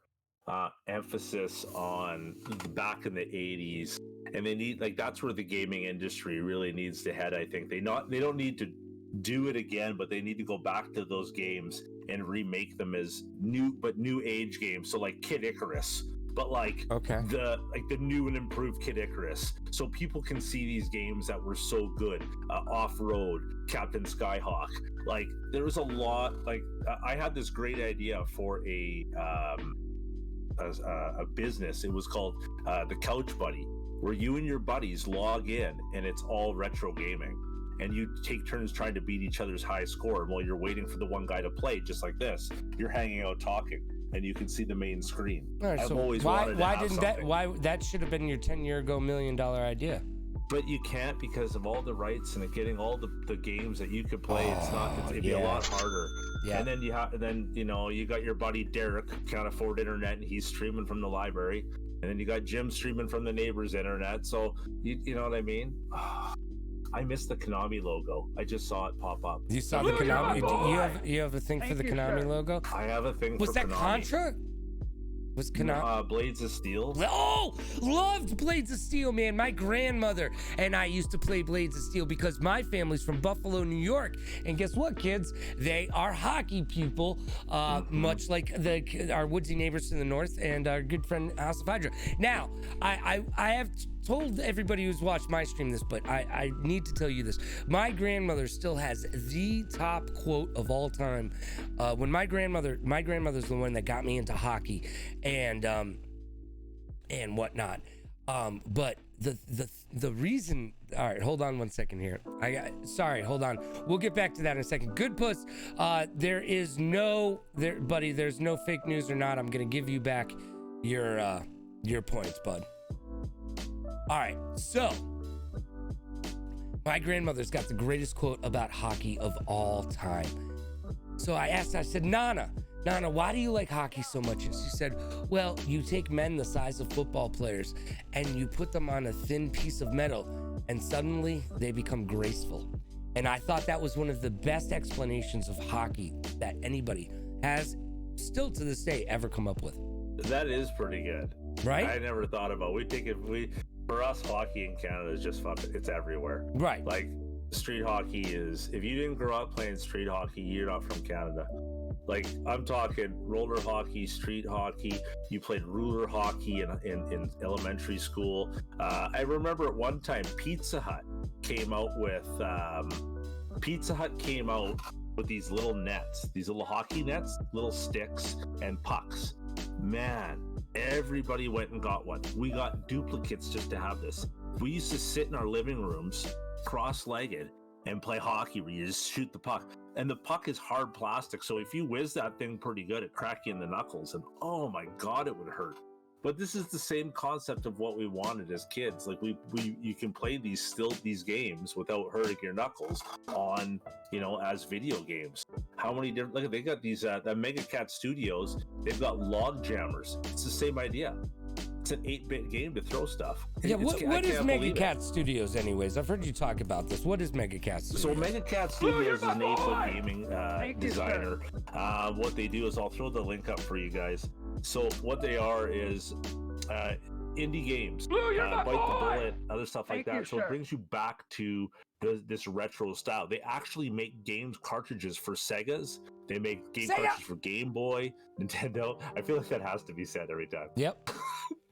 emphasis on back in the 80s, and they need, like, that's where the gaming industry really needs to head. I think they don't need to do it again, but they need to go back to those games and remake them as new age games. So like Kid Icarus, but like the new and improved Kid Icarus, so people can see these games that were so good. Off-Road, Captain Skyhawk. Like there was a lot. Like I had this great idea for a business. It was called the Couch Buddy, where you and your buddies log in and it's all retro gaming. And you take turns trying to beat each other's high score. And while you're waiting for the one guy to play, just like this, you're hanging out talking, and you can see the main screen. Right, I've so always wanted to have something. Why that should have been your 10-year ago $1 million idea? But you can't, because of all the rights and getting all the games that you could play. It'd be a lot harder. Yeah. And then you got your buddy Derek, can't afford internet, and he's streaming from the library. and then you got Jim streaming from the neighbor's internet. So you know what I mean? I missed the Konami logo. I just saw it pop up. You saw the Look at Konami? my You have a thing for Thank the you, Konami sir. logo? I have a thing Was for that Konami. Contra? Was Konami? Blades of Steel. Oh, loved Blades of Steel, man. My grandmother and I used to play Blades of Steel because my family's from Buffalo, New York. And guess what, kids? They are hockey people, much like our woodsy neighbors to the north and our good friend House of Hydra. Now, I have told everybody who's watched my stream this, but I need to tell you this. My grandmother still has the top quote of all time. When my grandmother's the one that got me into hockey and whatnot. But the reason, all right, hold on one second here. Hold on. We'll get back to that in a second. Good Puss, there's no fake news or not. I'm gonna give you back your points, bud. All right, so my grandmother's got the greatest quote about hockey of all time. So I asked her, I said, Nana, why do you like hockey so much? And she said, well, you take men the size of football players and you put them on a thin piece of metal and suddenly they become graceful. And I thought that was one of the best explanations of hockey that anybody has still to this day ever come up with. That is pretty good. Right? I never thought about for us, hockey in Canada is just fun. It's everywhere. Right. Like street hockey is, if you didn't grow up playing street hockey, you're not from Canada. Like I'm talking roller hockey, street hockey. You played ruler hockey in elementary school. I remember at one time Pizza Hut came out with these little nets, these little hockey nets, little sticks and pucks. Man, everybody went and got one. We got duplicates just to have this. We used to sit in our living rooms cross-legged and play hockey where you just shoot the puck. And the puck is hard plastic, so if you whiz that thing pretty good, it crack you in the knuckles, and oh my God, it would hurt. But this is the same concept of what we wanted as kids. Like you can play these games without hurting your knuckles on, as video games. How many different? Look, they got these the Mega Cat Studios. They've got log jammers. It's the same idea. It's an 8-bit game to throw stuff. Yeah, what is Mega Cat Studios, anyways? I've heard you talk about this. What is Mega Cat Studios? So Mega Cat Studios is an 8-foot gaming Thank you, designer. What they do is, I'll throw the link up for you guys. So what they are is indie games, Blue, you're my Bite the boy. Bullet, other stuff like Thank that. you, So sir. it brings you back to this retro style. They actually make games cartridges for Segas. They make game Sega. cartridges for Game Boy, Nintendo. I feel like that has to be said every time. Yep.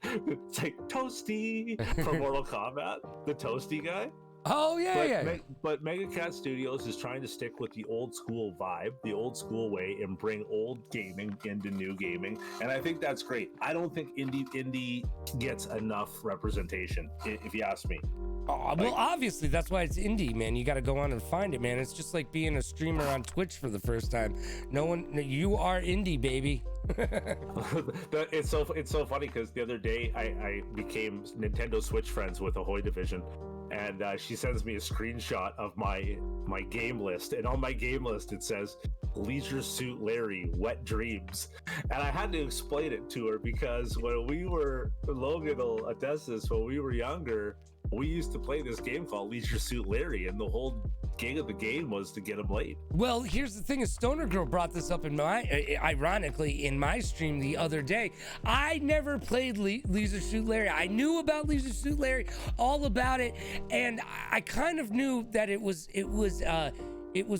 It's like Toasty from Mortal Kombat, the Toasty guy. Oh, yeah. But Mega Cat Studios is trying to stick with the old school vibe, the old school way, and bring old gaming into new gaming. And I think that's great. I don't think indie gets enough representation, if you ask me. Oh, well, obviously, that's why it's indie, man. You got to go on and find it, man. It's just like being a streamer on Twitch for the first time. You are indie, baby. It's so funny because the other day I became Nintendo Switch friends with Ahoy Division, and she sends me a screenshot of my game list, and on my game list it says Leisure Suit Larry, Wet Dreams, and I had to explain it to her because Logan will attest this, when we were younger, we used to play this game called Leisure Suit Larry, and the whole gig of the game was to get him laid. Well, here's the thing: is Stoner Girl brought this up ironically in my stream the other day. I never played Leisure Suit Larry. I knew about Leisure Suit Larry, all about it, and I kind of knew that it was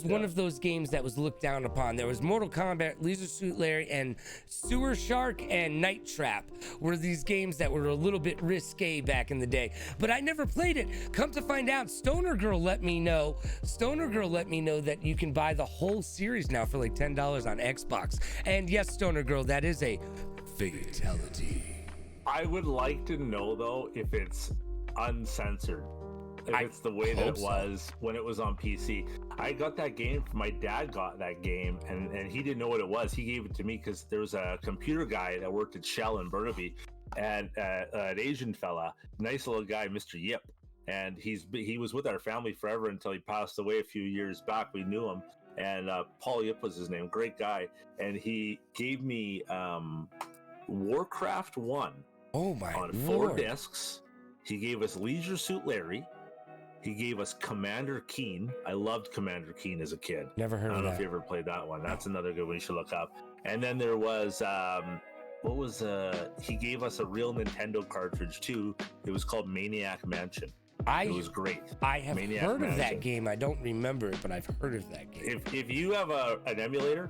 one of those games that was looked down upon. There was Mortal Kombat, Leisure Suit Larry, and Sewer Shark and Night Trap were these games that were a little bit risque back in the day. But I never played it. Come to find out, Stoner Girl let me know that you can buy the whole series now for like $10 on Xbox. And yes, Stoner Girl, that is a fatality. I would like to know though if it's uncensored. If it's the way that it was when it was on PC. I got that game, my dad got that game, and he didn't know what it was. He gave it to me because there was a computer guy that worked at Shell in Burnaby, and an Asian fella, nice little guy, Mr. Yip. And he was with our family forever until he passed away a few years back. We knew him, and Paul Yip was his name, great guy. And he gave me Warcraft 1. Oh my on 4 lord. discs. He gave us Leisure Suit Larry. He gave us Commander Keen. I loved Commander Keen as a kid. Never heard I of don't know if that. you ever played that one. That's another good one you should look up. And then there was he gave us a real Nintendo cartridge too. It was called Maniac Mansion. It was great. I have Maniac heard of that Mansion. game. I don't remember it, but I've heard of that game. If you have an emulator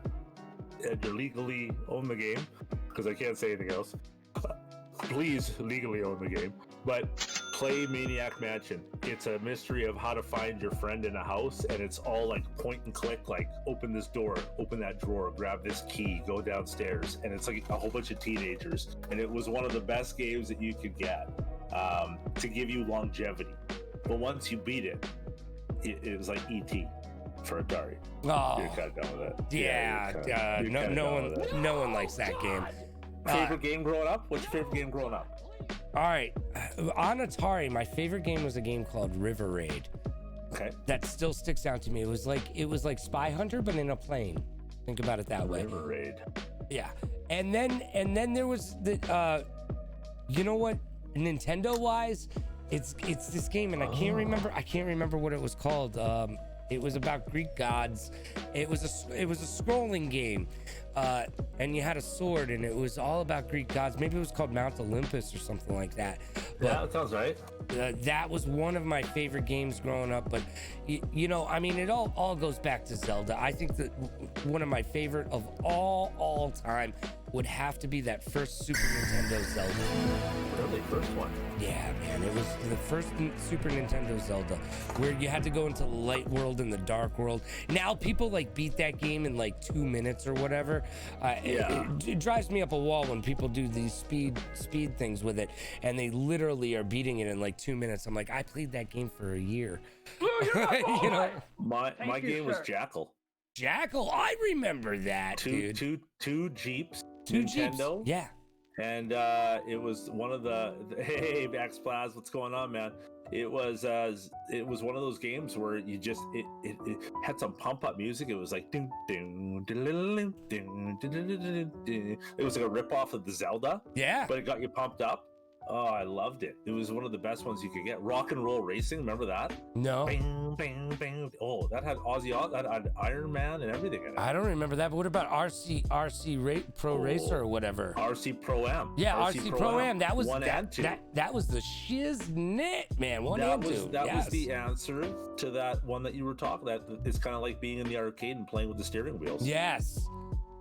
and you legally own the game, because I can't say anything else, please legally own the game. But play Maniac Mansion. It's a mystery of how to find your friend in a house, and it's all like point and click, like open this door, open that drawer, grab this key, go downstairs, and it's like a whole bunch of teenagers. And it was one of the best games that you could get to give you longevity. But once you beat it, it was like E.T. for Atari. Oh, You're kind of done with it. yeah. you're kinda done with it. No one likes that game. Favorite game growing up? What's your favorite game growing up? All right, on Atari, my favorite game was a game called River Raid. Okay. That still sticks out to me. It was like Spy Hunter, but in a plane. Think about it that way. River Raid. Yeah, and then there was the, you know what? Nintendo wise, it's this game, and I can't remember what it was called. It was about Greek gods. It was a scrolling game, and you had a sword, and it was all about Greek gods. Maybe it was called Mount Olympus or something like that. But, Yeah, that sounds right. that was one of my favorite games growing up. But you know, I mean, it all goes back to Zelda. I think that one of my favorite of all time would have to be that first Super Nintendo Zelda. Really, first one. Yeah, man, it was the first Super Nintendo Zelda where you had to go into the light world and the dark world. Now people like beat that game in like 2 minutes or whatever. It drives me up a wall when people do these speed things with it, and they literally are beating it in like 2 minutes. I'm like, I played that game for a year. Blue, you're my boy. You know, My you, game was sir. Jackal. Jackal, I remember that, dude. Two Jeeps. Two Jeeps. Nintendo. Yeah. And it was one of the hey Max Plaz, what's going on, man? It was one of those games where you just it had some pump up music. It was like ding, ding, ding, ding, ding, ding. It was like a rip off of the Zelda, Yeah. but it got you pumped up. Oh, I loved it. It was one of the best ones you could get. Rock and Roll Racing, remember that? No. Bing, bing, bing. Oh, that had that had Iron Man and everything in it. I don't remember that, but what about RC Pro Racer or whatever? RC Pro Am. Yeah, RC Pro Am. That was one and two. That was the shiznit, man. One that and was two. that Yes. was the answer to that one that you were talking. That it's kind of like being in the arcade and playing with the steering wheels. Yes.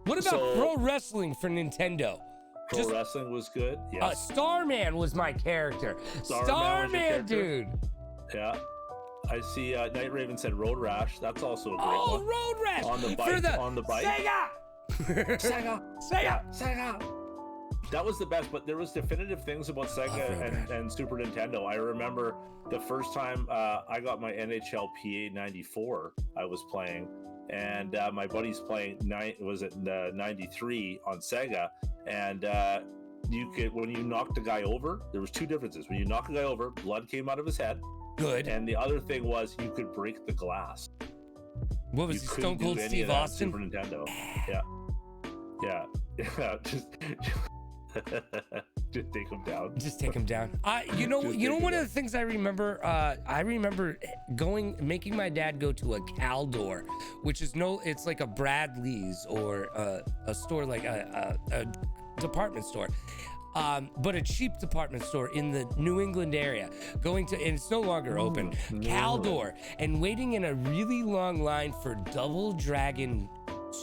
What about So- Pro Wrestling for Nintendo? Pro Wrestling was good. Yes. Starman was my character. Starman was your Starman, character? dude. Yeah. I see. Night Raven said Road Rash. That's also a great Oh, one. Road Rash. On the For bike, on the bike. Sega. Sega. Sega. That was the best, but there was definitive things about Road Sega Rash. and Super Nintendo. I remember the first time I got my NHL PA 94, I was playing, and my buddy's playing 93 on Sega, and you could, when you knocked a guy over, there was two differences. When you knock a guy over, blood came out of his head, Good. and the other thing was you could break the glass. What was You he, couldn't Stone do Cold any Steve of that on Austin? Super Nintendo. Yeah. Just take him down. Just take him down. You know, Just you know, take him one of down. the things I remember making my dad go to a Caldor, which is it's like a Bradley's or a store like a department store. But a cheap department store in the New England area, and it's no longer open, Caldor, and waiting in a really long line for Double Dragon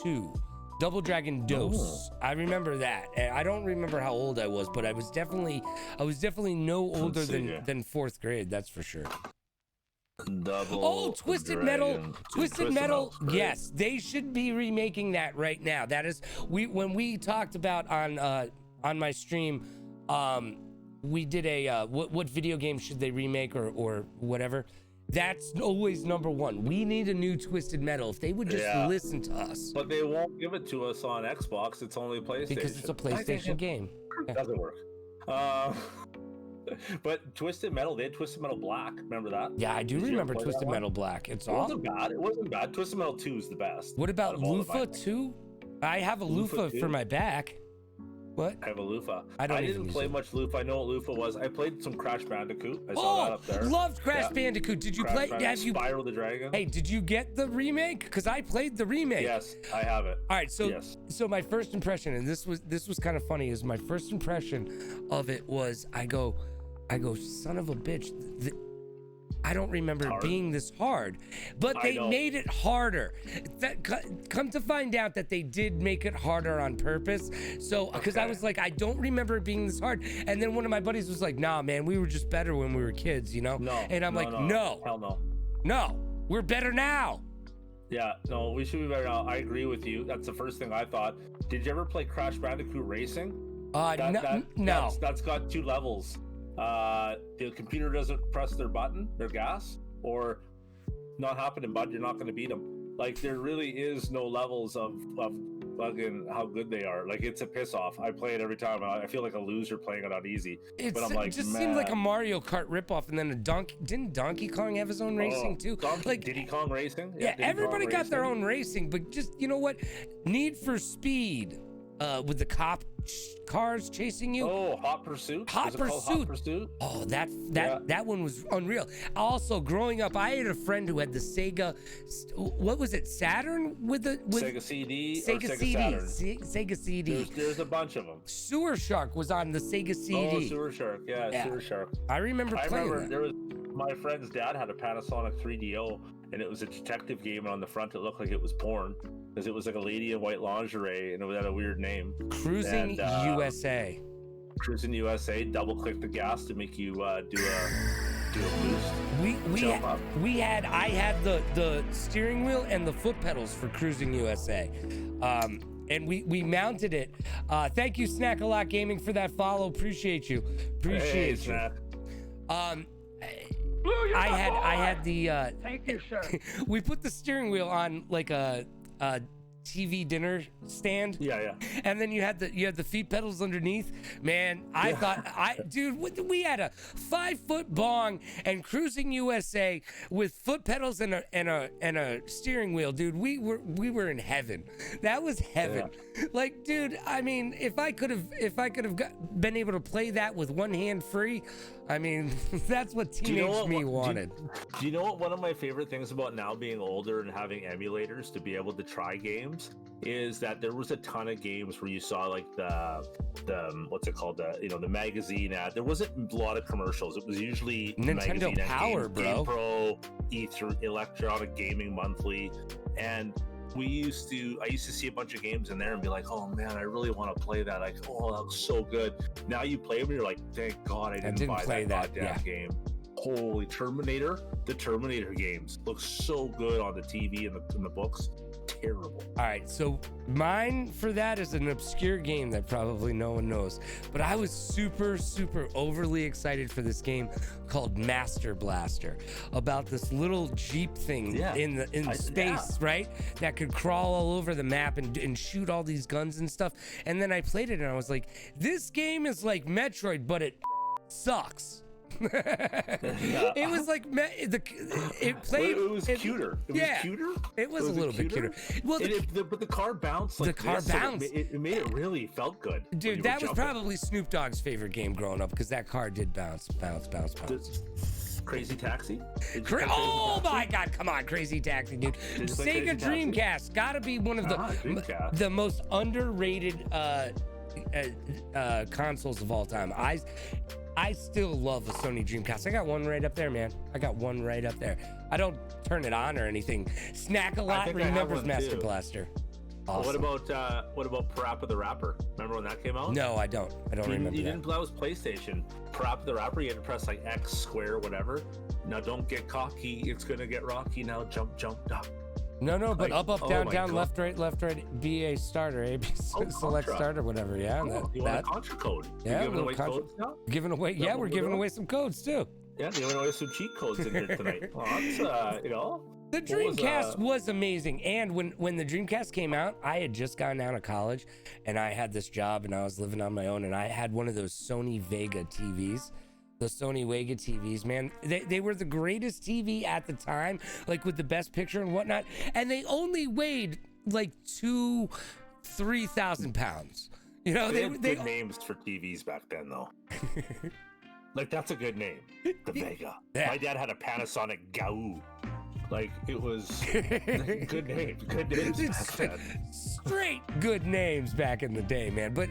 2. Double Dragon Dose. I remember that. And I don't remember how old I was, but I was definitely no older than fourth grade. That's for sure. Double Twisted Dragon. Metal. Twisted Metal. Great. Yes, they should be remaking that right now. That is, when we talked about on my stream, we did a what video game should they remake or whatever. That's always number one. We need a new Twisted Metal. If they would just listen to us. But they won't give it to us on Xbox. It's only PlayStation. Because it's a PlayStation game. It doesn't work. But Twisted Metal, they had Twisted Metal Black. Remember that? Yeah, I do Did you remember ever play Twisted that one? Metal Black. It's It wasn't awesome. bad. It wasn't bad. Twisted Metal 2 is the best. What about out of all the Lufa Vikings. 2? I have a Lufa Lufa 2? for my back. What? I have a loofah. I don't even didn't use play it. much loofah. I know what loofah was. I played some Crash Bandicoot. I saw that up there. Loved Crash Yeah. Bandicoot. Did you Crash play? Bandicoot, Have you? Spyro the Dragon? Hey, did you get the remake? Because I played the remake. Yes, I have it. All right, so Yes. so my first impression, and this was kind of funny, is my first impression of it was I go, son of a bitch. I don't remember it Hard. being this hard, but I they know. made it harder. Come to find out that they did make it harder on purpose. So, because I Okay. was like, I don't remember it being this hard. And then one of my buddies was like, nah, man, we were just better when we were kids, you know? No. And I'm like, no, Hell no. no, we're better now. Yeah, no, we should be better now. I agree with you. That's the first thing I thought. Did you ever play Crash Bandicoot Racing? No. That's got 2 levels. The computer doesn't press their gas, or not happening, bud. You're not going to beat them. Like, there really is no levels of fucking how good they are. Like, it's a piss off. I play it every time. I feel like a loser playing it on easy. But I'm like, It just seemed like a man. Mario Kart ripoff, and then didn't Donkey Kong have his own racing too? Diddy Kong Racing? Yeah, Diddy everybody Kong got their Racing. own racing, but just, you know what? Need for Speed, with the cop cars chasing you. Oh, Hot Pursuit? Hot Is it called Pursuit. Hot Pursuit? Oh, Yeah. that one was unreal. Also, growing up, I had a friend who had the Sega, what was it, Saturn with Sega CD or Sega Sega CD, Saturn? Sega CD. There's a bunch of them. Sewer Shark was on the Sega CD. Oh, Sewer Shark. Yeah, Sewer Shark. I remember I playing remember that. there was my friend's dad had a Panasonic 3DO, and it was a detective game, and on the front it looked like it was porn because it was like a lady in white lingerie, and it had a weird name. Cruising and, USA. Cruising USA. Double click the gas to make you do a boost. Jump up. I had the steering wheel and the foot pedals for Cruising USA. And we mounted it. Thank you, Snack a Lot Gaming, for that follow. Appreciate you. Hey, you. Snack. Blue, you're I my had boy. the Thank you, sir. we put the steering wheel on like a TV dinner stand. Yeah. And then you had the feet pedals underneath. Man, I thought we had a 5-foot bong and Cruising USA with foot pedals and a steering wheel, dude. We were in heaven. That was heaven. Yeah. Like, dude, I mean, if I could have been able to play that with one hand free, I mean, that's what teenage me wanted. Do you know what one of my favorite things about now being older and having emulators to be able to try games is that there was a ton of games where you saw like the what's it called, the magazine ad. There wasn't a lot of commercials. It was usually Nintendo magazine ad, Power, bro. GamePro, E3, Electronic Gaming Monthly, and I used to see a bunch of games in there and be like, oh man, I really want to play that. Like, oh, that looks so good. Now you play them and you're like, thank God I didn't buy play that, goddamn game. Holy Terminator! The Terminator games look so good on the TV and in the books. Terrible. All right, so mine for that is an obscure game that probably no one knows, but I was super overly excited for this game called Master Blaster, about this little Jeep thing in space, right? That could crawl all over the map and shoot all these guns and stuff. And then I played it and I was like, this game is like Metroid, but it sucks. It was like it played. It was cuter. It was cuter. It was a little bit cuter. Well, but the car bounced. Like the car this, so bounced. It made it really felt good. Dude, that was probably Snoop Dogg's favorite game growing up because that car did bounce. Crazy Taxi. Oh my God! Come on, Crazy Taxi, dude. Did you play Sega Crazy Taxi? Dreamcast gotta be one of Dreamcast. the most underrated consoles of all time. I still love the Sony Dreamcast. I got one right up there, man. I got one right up there. I don't turn it on or anything. Snack a Lot remembers Master Blaster. Awesome. What about Parappa the Rapper? Remember when that came out? No, I don't. I don't remember You that. didn't. That was PlayStation. Parappa the Rapper. You had to press like X, square, whatever. Now don't get cocky. It's gonna get rocky. Now jump, up. No, but Like, up, oh down, my down, God. left, right, BA starter, A, B, select Contra. start or whatever. Yeah, You want a Contra code? Yeah, You're a giving little away Contra. codes now? Giving away. Yeah, we're giving away some codes too. Yeah, giving away some cheat codes in here tonight. Well, that's The Dreamcast was amazing, and when the Dreamcast came out, I had just gotten out of college, and I had this job, and I was living on my own, and I had one of those Sony Vega TVs. The Sony Vega TVs, man, they were the greatest TV at the time, like with the best picture and whatnot, and they only weighed like 3,000 pounds. You know, They had good names for TVs back then, though. Like, that's a good name. The Vega. Yeah. My dad had a Panasonic Gau. Like, it was good names. Good names back then. Straight good names back in the day, man. But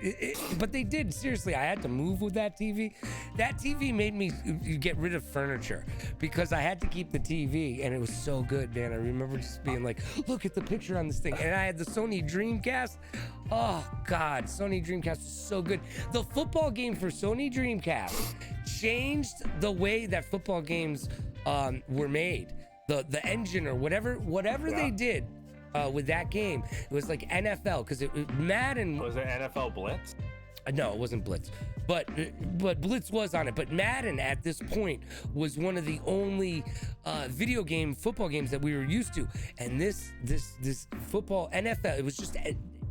but they did, seriously. I had to move with that TV. That TV made me get rid of furniture because I had to keep the TV, and it was so good, man. I remember just being like, look at the picture on this thing. And I had the Sony Dreamcast. Oh, God. Sony Dreamcast was so good. The football game for Sony Dreamcast changed the way that football games were made. The engine or whatever they did with that game, it was like NFL because Madden. Was it NFL Blitz? No, it wasn't Blitz, but Blitz was on it. But Madden at this point was one of the only video game football games that we were used to, and this football NFL, it was just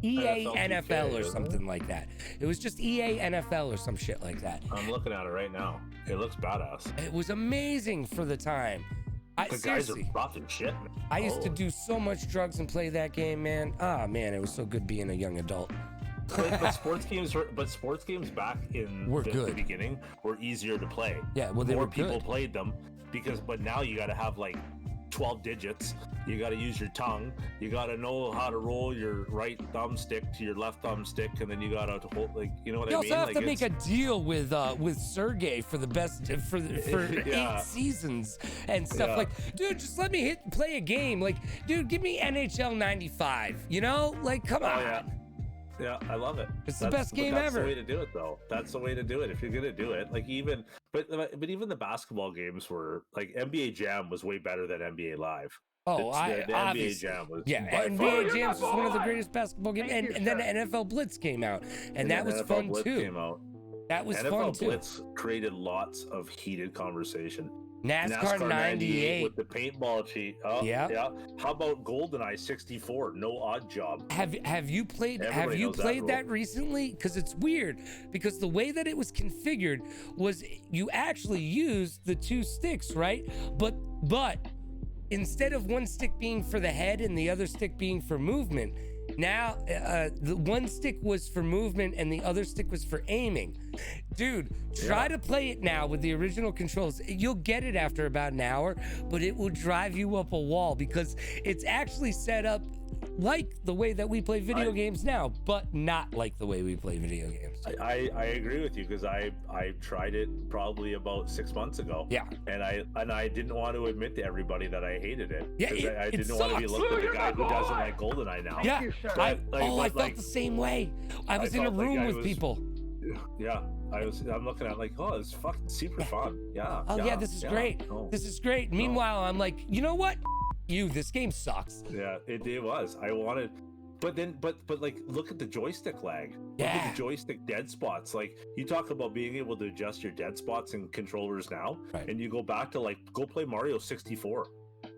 EA NFL or something like that. It was just EA NFL or some shit like that. I'm looking at it right now. It looks badass. It was amazing for the time. The guys are rough and shit, man. I used to do so much drugs and play that game, man. Ah, man, it was so good being a young adult. but sports games back in the beginning were easier to play. Yeah, well, they more were people good. played them but now you got to have like 12 digits. You got to use your tongue. You got to know how to roll your right thumbstick to your left thumbstick, and then you got to hold, like, you know what I mean? You also have like, to make a deal with Sergey for the best for Yeah. 8 seasons and stuff. Yeah. Like, dude, just let me play a game. Like, dude, give me NHL 95. You know, like, come on. yeah. Yeah, I love it. It's the best game ever. That's the way to do it, though. That's the way to do it if you're gonna do it. Like but even the basketball games were like NBA Jam was way better than NBA Live. Oh, the NBA obviously. Jam was NBA Jam was one of the greatest basketball games, and then NFL Blitz came out, and that was NFL fun Blitz too. Came out. That was NFL fun too. Blitz created lots of heated conversation. NASCAR 98 with the paintball cheat. Oh, Yeah. yeah. How about GoldenEye 64? No Odd Job. Have you played Everybody knows that that rule. recently? Because it's weird, because the way that it was configured was you actually used the 2 sticks, right? But instead of one stick being for the head and the other stick being for movement, now the one stick was for movement and the other stick was for aiming. Dude, try to play it now with the original controls. You'll get it after about an hour, but it will drive you up a wall because it's actually set up like the way that we play video games now, but not like the way we play video games. I agree with you because I tried it probably about 6 months ago. Yeah. And I didn't want to admit to everybody that I hated it. Yeah, 'Cause I it didn't want to be sucks. looked at the guy who doesn't like GoldenEye now. Yeah, I But, felt the same way. I was in a felt like room I with was- people. Yeah. I'm looking at it like, oh, it's fucking super fun. Yeah. Oh yeah, this is great. No. This is great. Meanwhile, I'm like, you know what? This game sucks. Yeah, it was. I wanted, but like, look at the joystick lag. Look Yeah. at the joystick dead spots. Like, you talk about being able to adjust your dead spots in controllers now, Right. and you go back to like, go play Mario 64.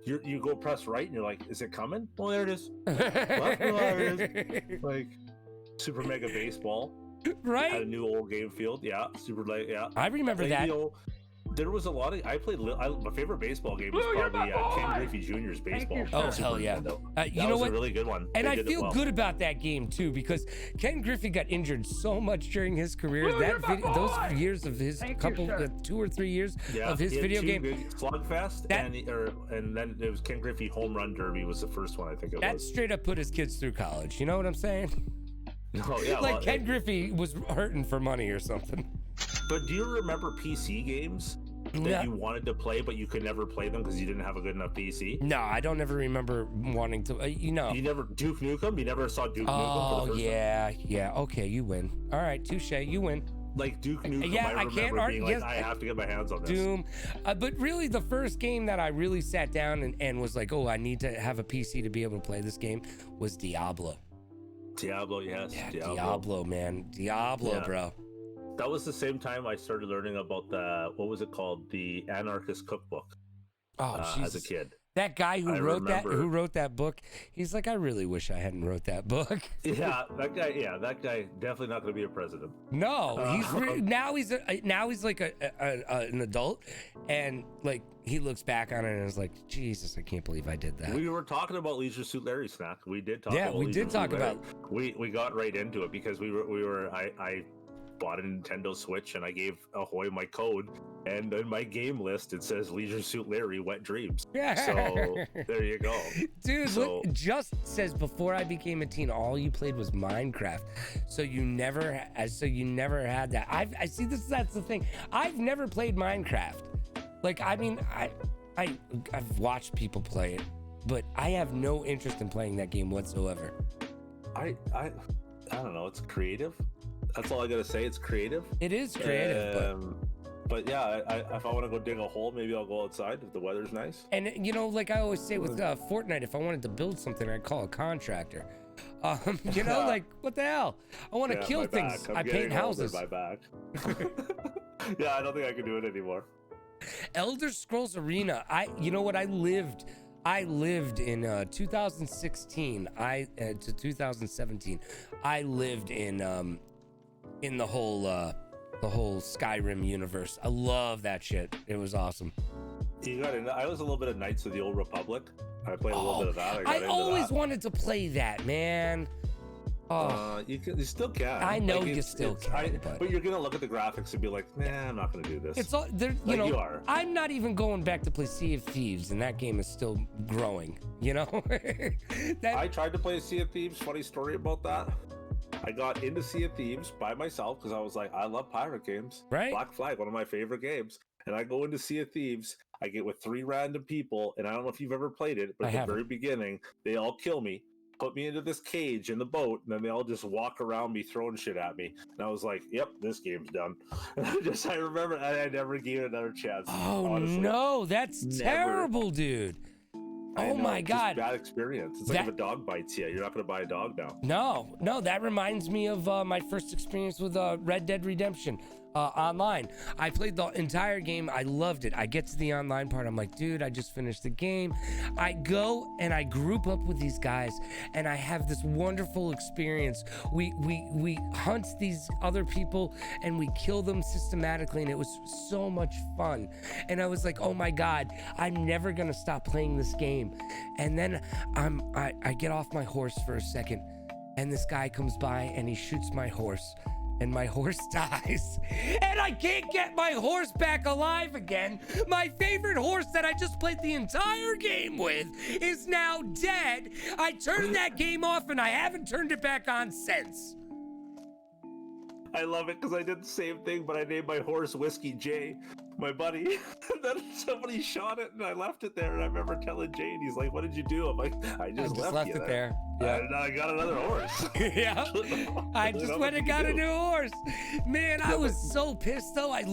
You go press right, and you're like, is it coming? Well, there it is. Well, there it is. Like, Super Mega Baseball had a Right? new old game field. Yeah, Super like yeah. I remember Like, that. you know, there was a lot of. I played. My favorite baseball game was Blue, you're probably my boy! Ken Griffey Jr.'s baseball. you, Oh, sir. hell yeah. Nintendo. You That know was what? a really good one. And They I did it feel well. good about that game too because Ken Griffey got injured so much during his career. Blue, you're my Those boy! years of his Thank you, couple, sir. 2 or 3 years Yeah, of his he had video two game. good Slugfest, That- and then it was Ken Griffey Home Run Derby was the first one I think it That was. straight up put his kids through college. You know what I'm saying? No, yeah, Like well, Ken Griffey was hurting for money or something. But do you remember PC games that No. you wanted to play but you could never play them because you didn't have a good enough PC? No, I don't ever remember wanting to. You know. You never Duke Nukem? You never saw Duke Nukem for Oh the first time? yeah. Okay, you win. All right, touche. You win. Like Duke Nukem, Yeah, I I can't remember argue- being like, yes, I have to get my hands on this. Doom. But really, the first game that I really sat down and was like, oh, I need to have a PC to be able to play this game was Diablo. Diablo, yes. Yeah, Diablo, man. Diablo, Yeah. bro. That was the same time I started learning about what was it called? The Anarchist Cookbook Oh, as a Jesus. kid. That guy who I wrote remember. that book, he's like, I really wish I hadn't wrote that book. Yeah, that guy definitely not going to be a president. No, now he's like an adult, and like he looks back on it and is like, Jesus, I can't believe I did that. We were talking about Leisure Suit Larry, Snack. We did talk. Yeah, about we Leisure did Suit talk Larry. about- We got right into it because I bought a Nintendo Switch and I gave Ahoy my code, and in my game list it says Leisure Suit Larry Wet Dreams. So there you go. Dude, So- look, Just says before I became a teen, all you played was Minecraft. So you never had that. I see that's the thing. I've never played Minecraft. Like, I mean, I've watched people play it, but I have no interest in playing that game whatsoever. I don't know. It's creative. That's all I gotta say. It's creative. It is creative, but yeah, if I want to go dig a hole, maybe I'll go outside if the weather's nice. and you know, like I always say with Fortnite, if I wanted to build something, I'd call a contractor. You know, like what the hell? I want to Yeah, kill my things. back. I'm I getting paint older, houses. My back. Yeah, I don't think I can do it anymore. Elder Scrolls Arena. You know what? I lived in 2016 to 2017. I lived in the whole Skyrim universe. I love that shit. It was awesome. I was a little bit of Knights of the Old Republic. I played a little bit of that. I always wanted to play that, man. Oh, You still can. I know Like, you still can, but you're gonna look at the graphics and be like, nah, I'm not gonna do this. it's all there. Like You you know, are. I'm not even going back to play Sea of Thieves, and that game is still growing. You know, I tried to play Sea of Thieves. Funny story about that. I got into Sea of Thieves by myself because I was like, I love pirate games. Right. Black Flag, one of my favorite games. And I go into Sea of Thieves. I get with 3 random people, and I don't know if you've ever played it, but I at the haven't. very beginning, they all kill me, put me into this cage in the boat, and then they all just walk around me throwing shit at me. And I was like, yep, this game's done. And I remember I never gave it another chance. oh honestly. no, that's Never. terrible, dude. I Oh know, my it's just God. bad experience. It's like if a dog bites you, you're not going to buy a dog now. No, that reminds me of my first experience with Red Dead Redemption online. I played the entire game. I loved it. I get to the online part. I'm like, dude, I just finished the game. I go and I group up with these guys, and I have this wonderful experience. We hunt these other people, and we kill them systematically, and it was so much fun. And I was like, oh my God, I'm never gonna stop playing this game. And then I get off my horse for a second, and this guy comes by and he shoots my horse, and my horse dies, and I can't get my horse back alive again. My favorite horse that I just played the entire game with is now dead. I turned that game off, and I haven't turned it back on since. I love it because I did the same thing, but I named my horse Whiskey J, my buddy. And then somebody shot it, and I left it there. And I remember telling Jane, he's like, "What did you do?" I'm like, "I just left you it there. Yeah. And I got another horse." Yeah, I just went and got a new horse. Man, I was so pissed though. I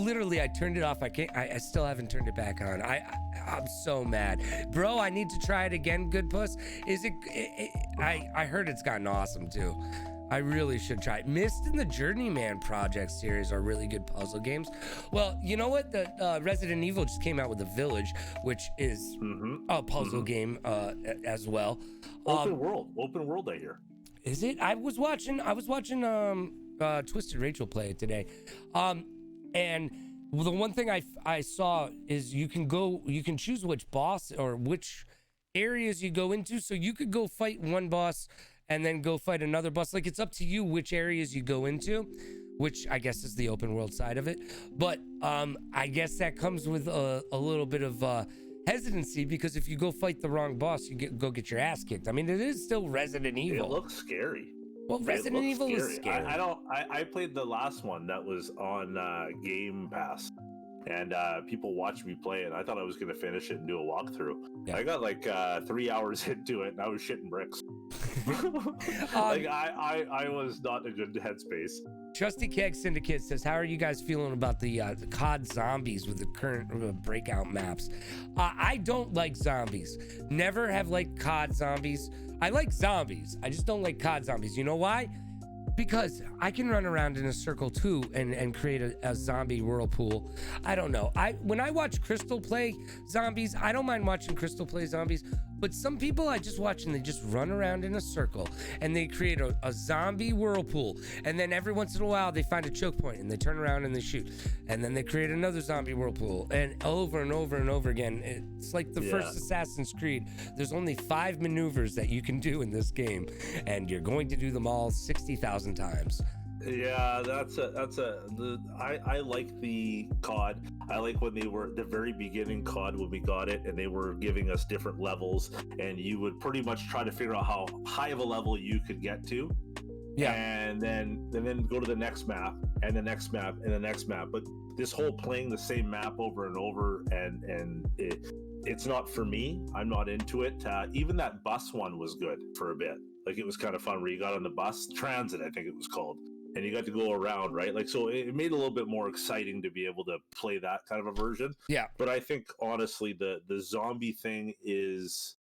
turned it off. I still haven't turned it back on. I'm so mad, bro. I need to try it again. Good Puss. Is it? I heard it's gotten awesome too. I really should try it. Myst and the Journeyman Project series are really good puzzle games. Well, you know what? The Resident Evil just came out with The Village, which is a puzzle game as well. Open world, I hear. Is it? I was watching Twisted Rachel play it today. And the one thing I saw is you can choose which boss or which areas you go into. So you could go fight one boss and then go fight another boss. Like, it's up to you which areas you go into, which I guess is the open world side of it. But I guess that comes with a little bit of hesitancy, because if you go fight the wrong boss, you go get your ass kicked. I mean, it is still Resident Evil. It looks scary. Well, Resident Evil is scary. I played the last one that was on Game Pass, and people watched me play it. I thought I was going to finish it and do a walkthrough. Yeah. I got like 3 hours into it, and I was shitting bricks. Like I was not in a good headspace. Trusty Keg Syndicate says, how are you guys feeling about the COD zombies with the current breakout maps? I don't like zombies. Never have liked COD zombies. I like zombies. I just don't like COD zombies. You know why? Because I can run around in a circle too and create a zombie whirlpool. I don't know. When I watch Crystal play zombies, I don't mind watching Crystal play zombies, but some people I just watch and they just run around in a circle and they create a zombie whirlpool. And then every once in a while they find a choke point and they turn around and they shoot. And then they create another zombie whirlpool, and over and over and over again. It's like the first Assassin's Creed. There's only 5 maneuvers that you can do in this game, and you're going to do them all 60,000 times. Yeah, I like the COD. I like when they were the very beginning COD when we got it, and they were giving us different levels, and you would pretty much try to figure out how high of a level you could get to. Yeah, and then go to the next map, and the next map, and the next map. But this whole playing the same map over and over, and it's not for me. I'm not into it. Even that bus one was good for a bit. Like, it was kind of fun where you got on the bus, Transit, I think it was called, and you got to go around, right? Like, so it made it a little bit more exciting to be able to play that kind of a version. Yeah. But I think, honestly, the zombie thing is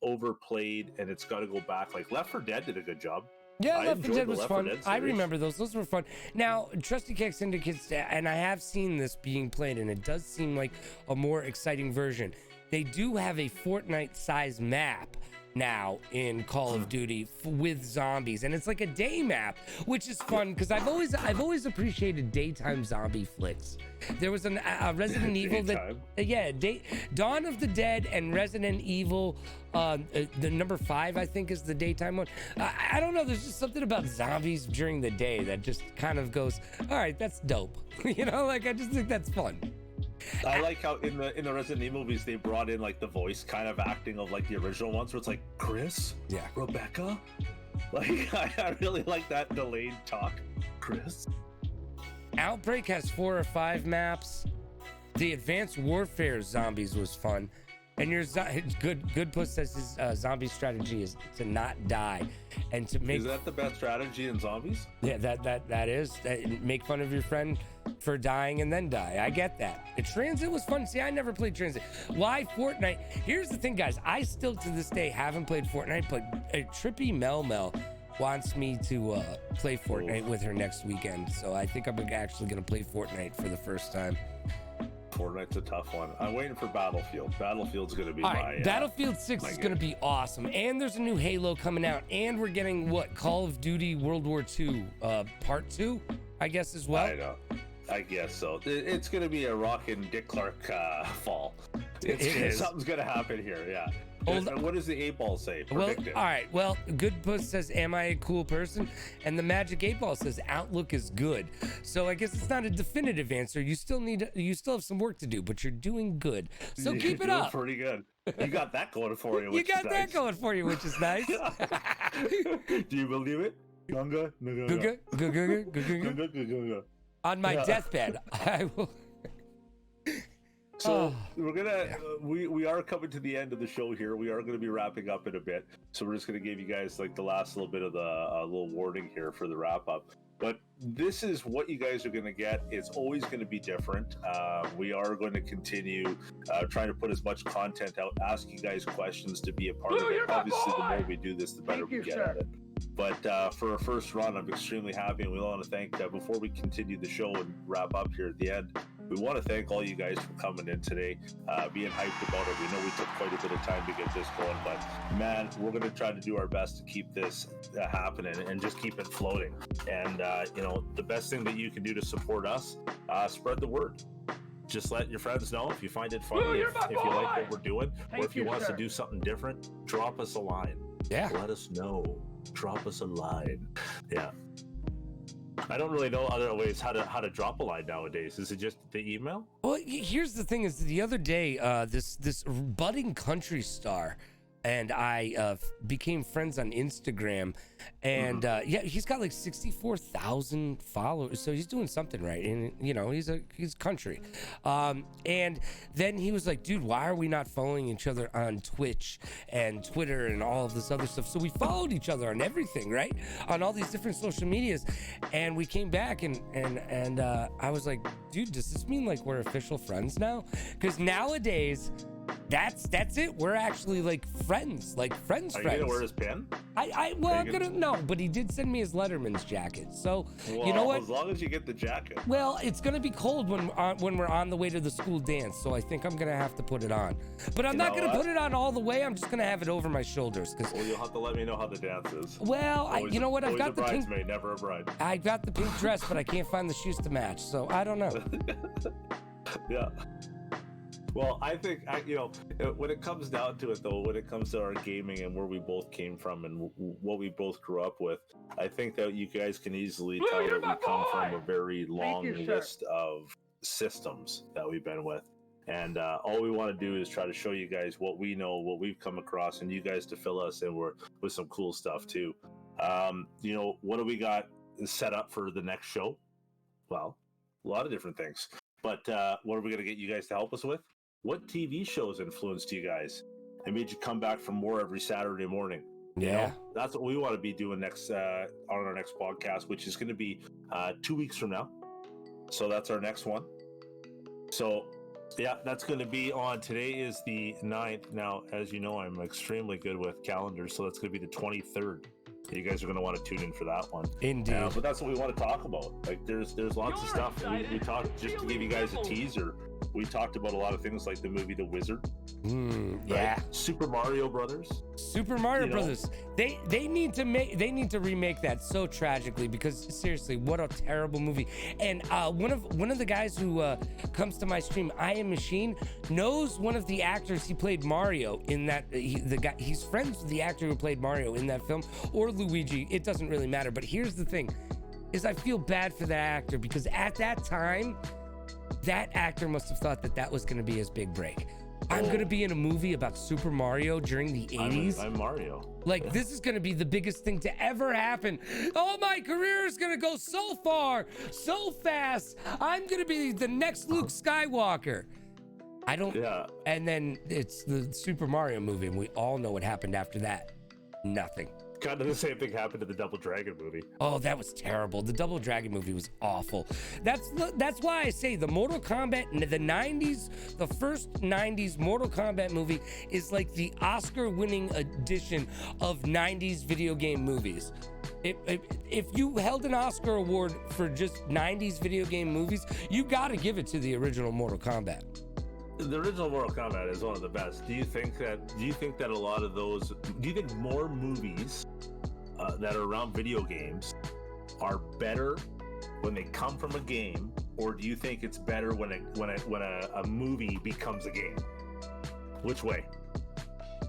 overplayed, and it's got to go back. Like, Left 4 Dead did a good job. Yeah, Left 4 Dead was fun. I remember those. Those were fun. Now, Trusty Keck Syndicates, and I have seen this being played, and it does seem like a more exciting version. They do have a Fortnite-sized map now in Call of Duty with zombies, and it's like a day map, which is fun because I've always appreciated daytime zombie flicks. There was a Resident Evil Dawn of the Dead and Resident Evil, the number 5 I think is the daytime one. I don't know, there's just something about zombies during the day that just kind of goes, all right, that's dope. You know, like, I just think that's fun. I like how in the Resident Evil movies they brought in like the voice kind of acting of like the original ones, where it's like Chris, Rebecca, like I really like that delayed talk. Chris. Outbreak has 4 or 5 The Advanced Warfare Zombies was fun, and your good puss says his zombie strategy is to not die and to make. Is that the best strategy in zombies? Yeah, that is. Make fun of your friend for dying and then die. I get that. Transit was fun. See, I never played Transit. Why Fortnite? Here's the thing, guys. I still to this day haven't played Fortnite, but Trippy Mel wants me to play Fortnite with her next weekend. So I think I'm actually going to play Fortnite for the first time. Fortnite's a tough one. I'm waiting for Battlefield. Battlefield's going to be Battlefield 6 is going to be awesome. And there's a new Halo coming out. And we're getting, Call of Duty World War II Part 2, I guess, as well. I know. I guess so. It's going to be a rockin' Dick Clark fall. Something's going to happen here, yeah. What does the 8-ball say? Predict it. All right. Well, Good Puss says, am I a cool person? And the Magic 8-ball says, outlook is good. So I guess it's not a definitive answer. You still have some work to do, but you're doing good. So keep it up. Pretty good. You got that going for you, which is nice. You got that going for you, which is nice. Do you believe it? Gunga. On my deathbed, I will. So we're gonna we are coming to the end of the show here. We are going to be wrapping up in a bit, so we're just going to give you guys like the last little bit of the little warning here for the wrap up. But this is what you guys are going to get. It's always going to be different. We are going to continue trying to put as much content out, ask you guys questions to be a part of it. Obviously, the more we do this, the better we get at it. But for our first run, I'm extremely happy, and we want to thank, before we continue the show and wrap up here at the end, we want to thank all you guys for coming in today, being hyped about it. We know we took quite a bit of time to get this going, but man, we're going to try to do our best to keep this happening and just keep it floating. And, the best thing that you can do to support us, spread the word. Just let your friends know if you find it funny, if you like what we're doing, or if you want us to do something different, drop us a line. Yeah. Let us know. Drop us a line. Yeah. I don't really know other ways how to drop a line nowadays. Is it just the email? Well, here's the thing: is the other day, this budding country star and I became friends on Instagram, and he's got like 64,000 followers, so he's doing something right, and he's country. And then he was like, dude, why are we not following each other on Twitch and Twitter and all of this other stuff? So we followed each other on everything, right, on all these different social medias, and we came back and I was like, dude, does this mean like we're official friends now? Because nowadays that's it. We're actually like friends. Are you gonna wear his pin? I'm gonna no, but he did send me his Letterman's jacket. So Well, you know what? As long as you get the jacket. Well, it's gonna be cold when we're on the way to the school dance, so I think I'm gonna have to put it on. But I'm not gonna put it on all the way. I'm just gonna have it over my shoulders. Well, you'll have to let me know how the dance is. Well, you know what? I've got a the pink. bridesmaid, never a bride. I got the pink dress, but I can't find the shoes to match. So I don't know. Yeah. Well, I think when it comes down to it, though, when it comes to our gaming and where we both came from and what we both grew up with, I think that you guys can easily tell that we come from a very long list of systems that we've been with. And all we want to do is try to show you guys what we know, what we've come across, and you guys to fill us in with some cool stuff too. What do we got set up for the next show? Well, a lot of different things. But what are we going to get you guys to help us with? What TV shows influenced you guys and made you come back for more every Saturday morning? Yeah. That's what we want to be doing next on our next podcast, which is going to be 2 weeks from now. So that's our next one. So, yeah, that's going to be on. Today is the 9th. Now, as you know, I'm extremely good with calendars, so that's going to be the 23rd. You guys are going to want to tune in for that one. Indeed. But that's what we want to talk about. Like, there's lots of stuff. We talked, just to give you guys a teaser, we talked about a lot of things like the movie The Wizard. Yeah. Super Mario Brothers. Super Mario Brothers. They need to remake that so tragically, because seriously, what a terrible movie. And one of the guys who comes to my stream, I Am Machine, knows one of the actors. He played Mario in that. He's friends with the actor who played Mario in that film, or Luigi. It doesn't really matter. But here's the thing, is I feel bad for that actor, because at that time, that actor must have thought that was going to be his big break. I'm going to be in a movie about Super Mario during the 80s. I'm Mario. This is going to be the biggest thing to ever happen. Oh, my career is going to go so far, so fast. I'm going to be the next Luke Skywalker. Yeah. And then it's the Super Mario movie, and we all know what happened after that. Nothing. Kind of the same thing happened to the Double Dragon movie. Oh, that was terrible. The Double Dragon movie was awful. That's why I say the Mortal Kombat in the 90s, the first 90s Mortal Kombat movie is like the Oscar-winning edition of 90s video game movies. If you held an Oscar award for just 90s video game movies, you got to give it to the original Mortal Kombat. The original Mortal Kombat is one of the best. Do you think that a lot of those? Do you think more movies that are around video games are better when they come from a game, or do you think it's better when a movie becomes a game? Which way?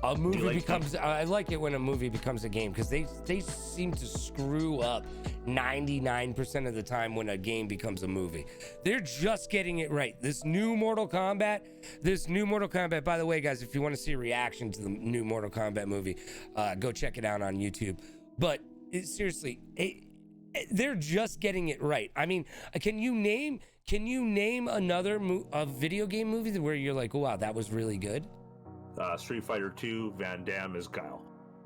A movie becomes. I like it when a movie becomes a game, because they seem to screw up 99% of the time when a game becomes a movie. They're just getting it right. This new Mortal Kombat. By the way, guys, if you want to see a reaction to the new Mortal Kombat movie, go check it out on YouTube. But seriously, they're just getting it right. I mean, can you name another video game movie where you're like, oh, wow, that was really good? Street Fighter 2, Van Damme is Guile.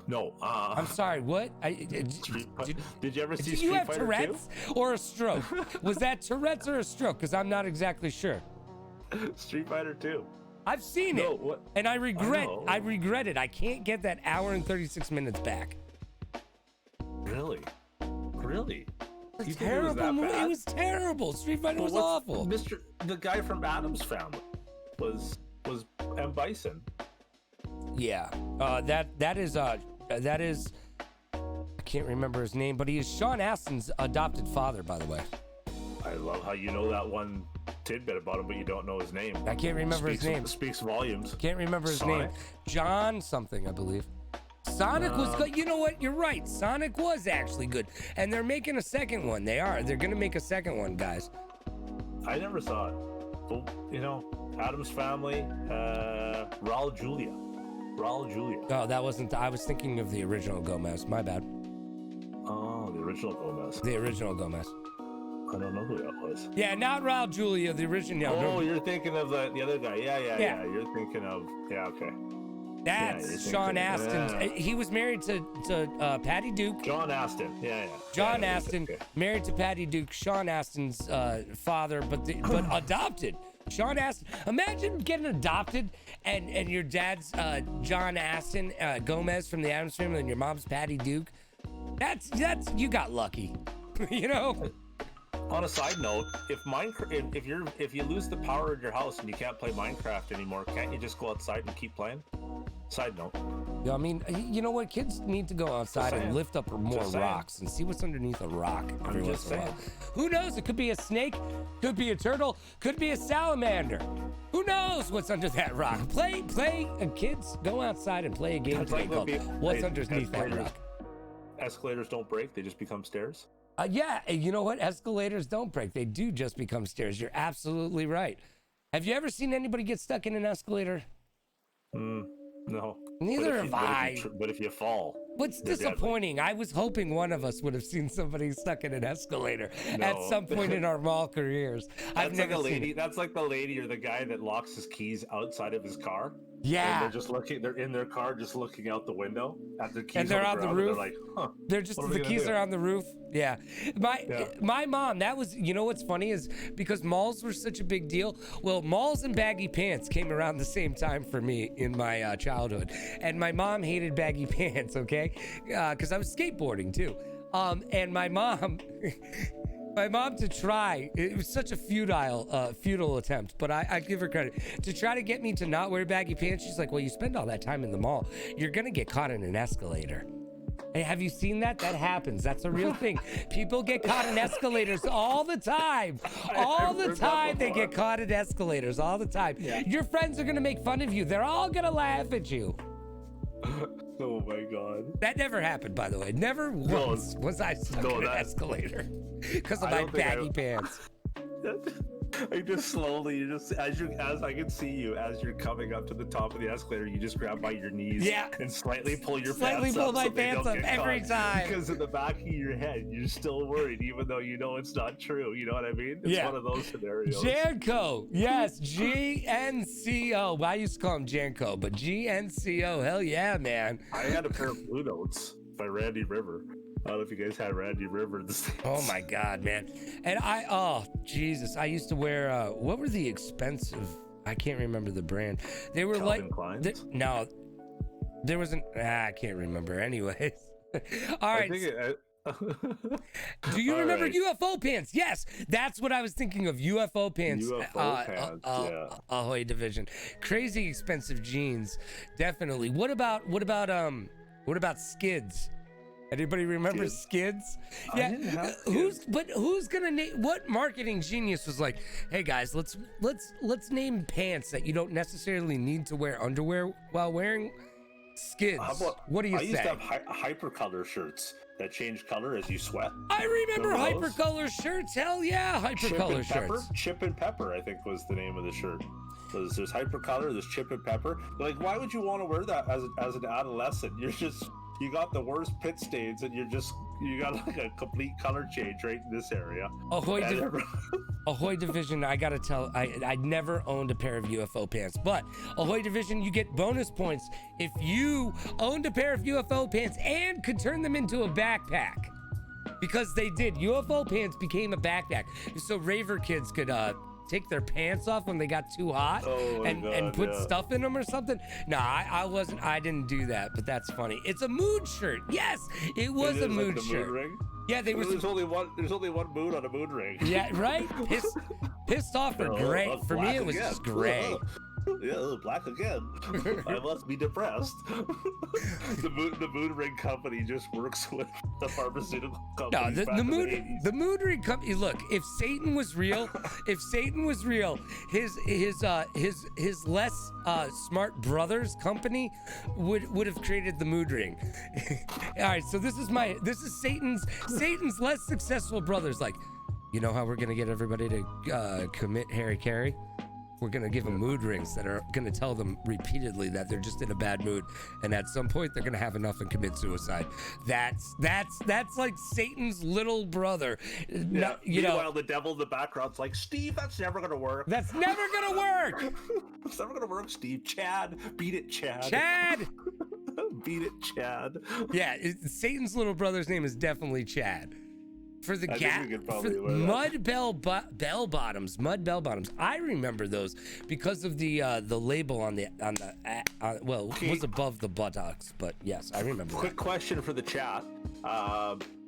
No, I'm sorry, what? Did you ever see Street Fighter 2? Did you have Tourette's or a stroke? Was that Tourette's or a stroke? Because I'm not exactly sure. Street Fighter 2. I've seen it, and I regret it. I can't get that hour and 36 minutes back. Really? It's terrible movie. It was terrible. Street Fighter was awful. The guy from Addams Family was M. Bison. Yeah, that is I can't remember his name, but he is Sean Astin's adopted father, by the way. I love how you know that one tidbit about him, but you don't know his name. I can't remember his name. Speaks volumes. Can't remember his name. John something, I believe. Sonic was good. You know what? You're right. Sonic was actually good, and they're making a second one. They're gonna make a second one, guys. I never saw it. But, Addams Family, Raul Julia. Oh, that wasn't. I was thinking of the original Gomez. My bad. Oh, the original Gomez. I don't know who that was. Yeah, not Raul Julia, the original. Oh, you're thinking of the other guy. Yeah. You're thinking of. Yeah, okay. That's Sean Astin. Yeah. He was married to Patty Duke. John Astin. Yeah. John Astin, married to Patty Duke. Sean Astin's father, but adopted. Sean Astin. Imagine getting adopted and your dad's John Astin Gomez from the Addams Family and your mom's Patty Duke. That's you got lucky. You know? On a side note, if you lose the power in your house and you can't play Minecraft anymore, can't you just go outside and keep playing? Side note. Yeah, I mean, you know what? Kids need to go outside and lift up more rocks and see what's underneath a rock every once in a while. Who knows? It could be a snake, could be a turtle, could be a salamander. Who knows what's under that rock? Kids, go outside and play a game today called What's Underneath That Rock. Escalators don't break, they just become stairs. Yeah, you know what? Escalators don't break. They do just become stairs. You're absolutely right. Have you ever seen anybody get stuck in an escalator? No. Neither have I. But if you fall. What's disappointing? Deadly. I was hoping one of us would have seen somebody stuck in an escalator at some point in our mall careers. I've never seen it. That's like the lady or the guy that locks his keys outside of his car. Yeah. And they're in their car just looking out the window at their keys. And they're on the roof. They're like, huh. They're just, the keys are on the roof. Yeah. My mom, that was, you know what's funny is because malls were such a big deal. Well, malls and baggy pants came around the same time for me in my childhood. And my mom hated baggy pants, okay? Because I was skateboarding too. And my mom... My mom to try, it was such a futile attempt, but I give her credit. To try to get me to not wear baggy pants, she's like, well, you spend all that time in the mall. You're going to get caught in an escalator. Hey, have you seen that? That happens. That's a real thing. People get caught in escalators all the time. All the time they get caught in escalators, all the time. Yeah. Your friends are going to make fun of you. They're all going to laugh at you. Oh my God. That never happened, by the way. Never once was I stuck in an escalator because of my baggy pants. I just slowly, as I can see you, as you're coming up to the top of the escalator, you just grab by your knees and slightly pull your pants up. My pants up every time. Because in the back of your head, you're still worried, even though you know it's not true. You know what I mean? It's one of those scenarios. Janko, yes, GNCO. I used to call him Janko, but GNCO, hell yeah, man. I had a pair of Blue Notes by Randy River. I don't know if you guys had Randy River in the States. Oh my God, man. And Jesus, I used to wear, what were the expensive, I can't remember the brand. They were Calvin Klein's? No, there wasn't, I can't remember anyways. All right. Do you remember UFO pants? Yes, that's what I was thinking of. UFO pants. UFO pants, yeah. Ahoy Division. Crazy expensive jeans, definitely. What about Skids? Anybody remember Skids? Yeah. Who's gonna name? What marketing genius was like, hey guys, let's name pants that you don't necessarily need to wear underwear while wearing Skids. What do you say? I used to have hypercolor shirts that change color as you sweat. I remember hypercolor shirts. Hell yeah, hypercolor shirts. Chip and Pepper, I think, was the name of the shirt. There's hypercolor, there's Chip and Pepper. Like, why would you want to wear that as an adolescent? You got the worst pit stains, and you got like a complete color change right in this area. Ahoy Division, I gotta tell, I never owned a pair of UFO pants, but Ahoy Division, you get bonus points if you owned a pair of UFO pants and could turn them into a backpack. Because they did. UFO pants became a backpack. So raver kids could take their pants off when they got too hot and put stuff in them or something. No, I didn't do that, but that's funny. It's a mood shirt. Yes, it was a mood shirt. Mood ring? Yeah, there's only one mood on a mood ring. Yeah, right? Pissed off or gray. For me, it was just gray. Yeah, black again. I must be depressed. The mood ring company just works with the pharmaceutical company. No, the mood ring company. Look, if Satan was real, his less smart brothers company would have created the mood ring. All right, so this is Satan's less successful brothers. Like, you know how we're gonna get everybody to commit Harry Carey? We're gonna give them mood rings that are gonna tell them repeatedly that they're just in a bad mood, and at some point they're gonna have enough and commit suicide. That's like Satan's little brother. Yeah. Meanwhile, the devil in the background's like, Steve, that's never gonna work. That's never gonna work. It's never gonna work, Steve. Chad, beat it, Chad. Chad. Beat it, Chad. Yeah, Satan's little brother's name is definitely Chad. For the I think gap, we could for probably wear that. bell bottoms. I remember those because of the label on the well, it was above the buttocks, but yes, I remember. Quick question for the chat.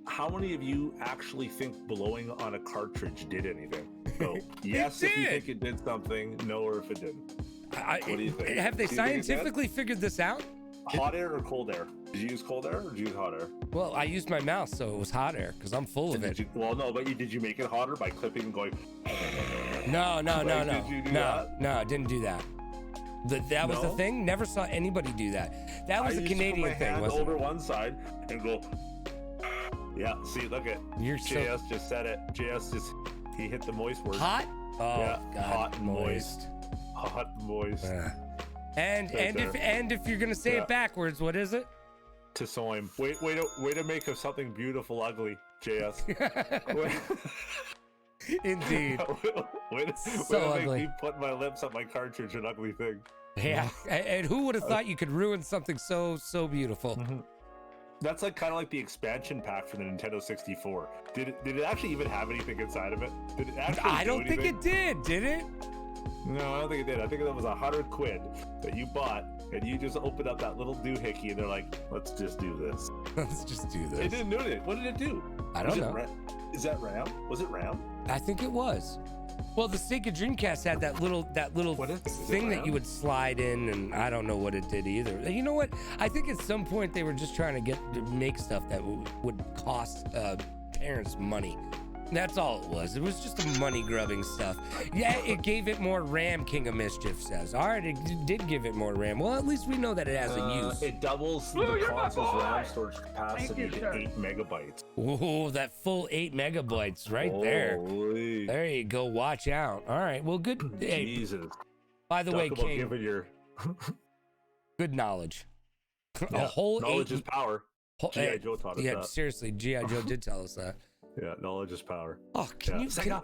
How many of you actually think blowing on a cartridge did anything? So, yes, if you think it did something, no, or if it didn't. What do you think? Have they Do you think it did? scientifically figured this out? Hot air or cold air? Did you use cold air or did you use hot air? Well, I used my mouth, so it was hot air because I'm full of it. Well, no, but did you make it hotter by clipping and going? No. Did you do that? No, I didn't do that. That was the No? thing. Never saw anybody do that. That was I a used to Canadian put my thing, hand wasn't over it? one side and go. Yeah, see, look at You're so JS just said it. He hit the moist word. hot. Oh Yeah, God, hot and moist. Hot and moist. And Right there. if you're gonna say Yeah. it backwards, what is it? To sew him. Way to make of something beautiful ugly, JS. Indeed. way to ugly. make me put my lips on my cartridge an ugly thing. Yeah. And who would have thought you could ruin something so beautiful? That's kind of like the expansion pack for the Nintendo 64. Did it actually even have anything inside of it? Did it actually I don't think anything? it did it? No, I don't think it did. I think that was £100 that you bought, and you just opened up that little doohickey, and they're like, "Let's just do this." Let's just do It this. didn't do it. What did it do? I don't know. Is that RAM? Was it RAM? I think it was. Well, the Sega Dreamcast had that little What is it? Is it thing that RAM? you would slide in, and I don't know what it did either. You know what? I think at some point they were just trying to make stuff that would cost parents money. That's all it was. It was just a money grubbing stuff. Yeah, it gave it more RAM, King of Mischief says. All right, it did give it more RAM. Well, at least we know that it has a use. It doubles Blue, the you're my console's boy. RAM storage capacity you, to sir. 8 megabytes. Oh, that full 8 megabytes right there. Holy There you go. Watch out. All right. Well, good. Hey, Jesus. by the Talk way, about King, giving your good knowledge. A Yeah, whole knowledge 8. is power. G.I. Joe taught us Yeah, that. seriously, G.I. Joe did tell us that. Yeah, knowledge is power. Oh, can Yeah. you Sega.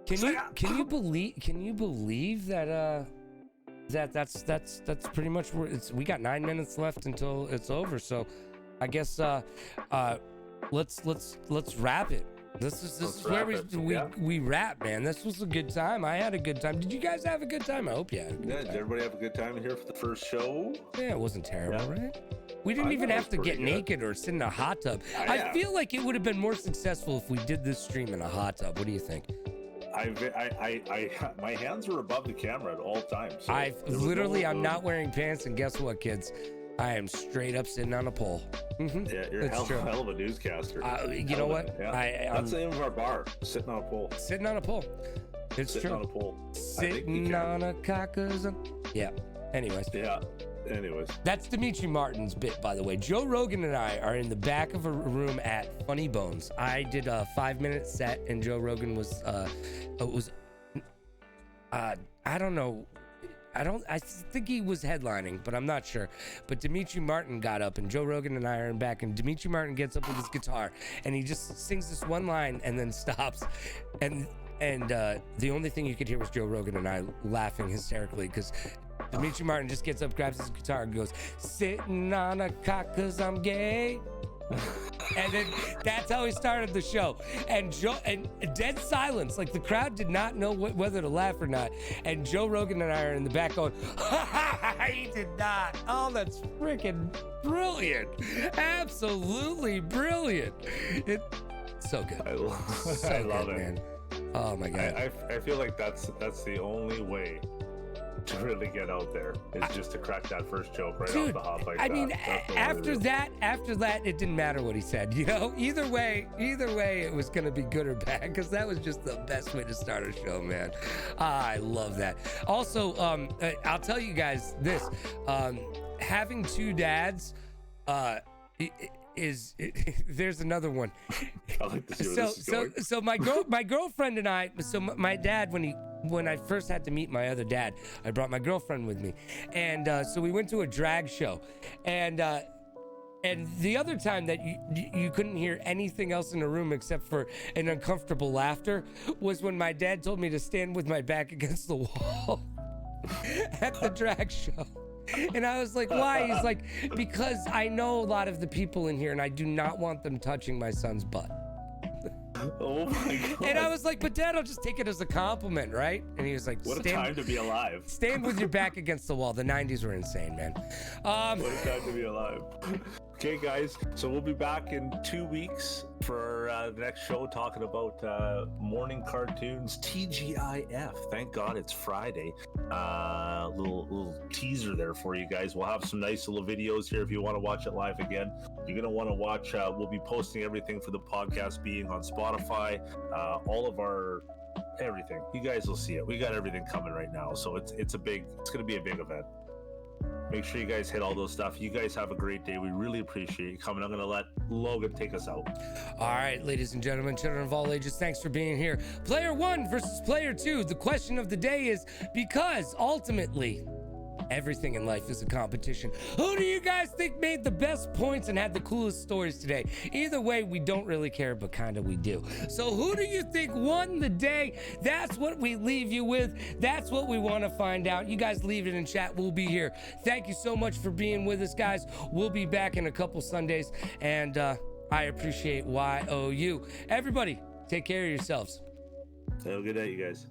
Sega? Can you believe that that's pretty much where we got 9 minutes left until it's over. So I guess let's wrap it. This is where we wrap, man. This was a good time. I had a good time. Did you guys have a good time? I hope you had a good Yeah, time. did everybody have a good time here for the first show? Yeah, it wasn't terrible, Yeah. right? We didn't I even thought it have was to get pretty good. naked or sit in a hot tub. I Yeah. feel like it would have been more successful if we did this stream in a hot tub. What do you think? My hands were above the camera at all times. So I'm there was no- not wearing pants, and guess what, kids? I am straight up sitting on a pole. Mhm. Yeah, you're a That's true. hell of a newscaster. You know what? Yeah. I'm That's the name of our bar. Sitting on a pole. sitting on a pole. It's Sitting true. on a pole. I think you Sitting can. on a cockazoo. Yeah. Anyways, Yeah. Anyways. that's Dimitri Martin's bit, by the way. Joe Rogan and I are in the back of a room at Funny Bones. I did a 5-minute set, and Joe Rogan was I don't know. I think he was headlining, but I'm not sure. But Dimitri Martin got up, and Joe Rogan and I are in back, and Dimitri Martin gets up with his guitar, and he just sings this one line and then stops. And the only thing you could hear was Joe Rogan and I laughing hysterically because Dimitri Martin just gets up, grabs his guitar, and goes, "Sitting on a cock 'cause I'm gay." And then that's how he started the show. And dead silence, like the crowd did not know whether to laugh or not. And Joe Rogan and I are in the back going, he did not. Oh, that's freaking brilliant. Absolutely brilliant. It's so good. I So love good, it. man. Oh my God. I feel like that's the only way to really get out there is just to crack that first joke right off the hop like I that. mean, That's the way to after do it. that, it didn't matter what he said. You know, either way, it was gonna be good or bad because that was just the best way to start a show, man. I love that. Also, I'll tell you guys this: having two dads, there's another one. I like to see where this is going. So my girlfriend and I. So my dad, when I first had to meet my other dad, I brought my girlfriend with me, and so we went to a drag show, and the other time that you couldn't hear anything else in the room except for an uncomfortable laughter was when my dad told me to stand with my back against the wall at the drag show. And I was like, why? He's like, because I know a lot of the people in here and I do not want them touching my son's butt. Oh my God. And I was like, but Dad, I'll just take it as a compliment, right? And he was like, What a time to be alive. stand with your back against the wall. The 90s were insane, man. What a time to be alive. Okay, guys. So we'll be back in 2 weeks for the next show talking about morning cartoons, TGIF. Thank God it's Friday. Little teaser there for you guys. We'll have some nice little videos here if you want to watch it live again. You're going to want to watch. We'll be posting everything for the podcast being on Spotify. All of our everything. You guys will see it. We got everything coming right now. So it's going to be a big event. Make sure you guys hit all those stuff. You guys have a great day. We really appreciate you coming. I'm going to let Logan take us out. All right, ladies and gentlemen, children of all ages, thanks for being here. Player 1 versus Player 2. The question of the day is, because ultimately, everything in life is a competition, who do you guys think made the best points and had the coolest stories today? Either way, we don't really care, but kind of we do. So who do you think won the day? That's what we leave you with. That's what we want to find out. You guys leave it in chat. We'll be here. Thank you so much for being with us, guys. We'll be back in a couple Sundays, and I appreciate YOU. Everybody, take care of yourselves. Have a good night, you guys.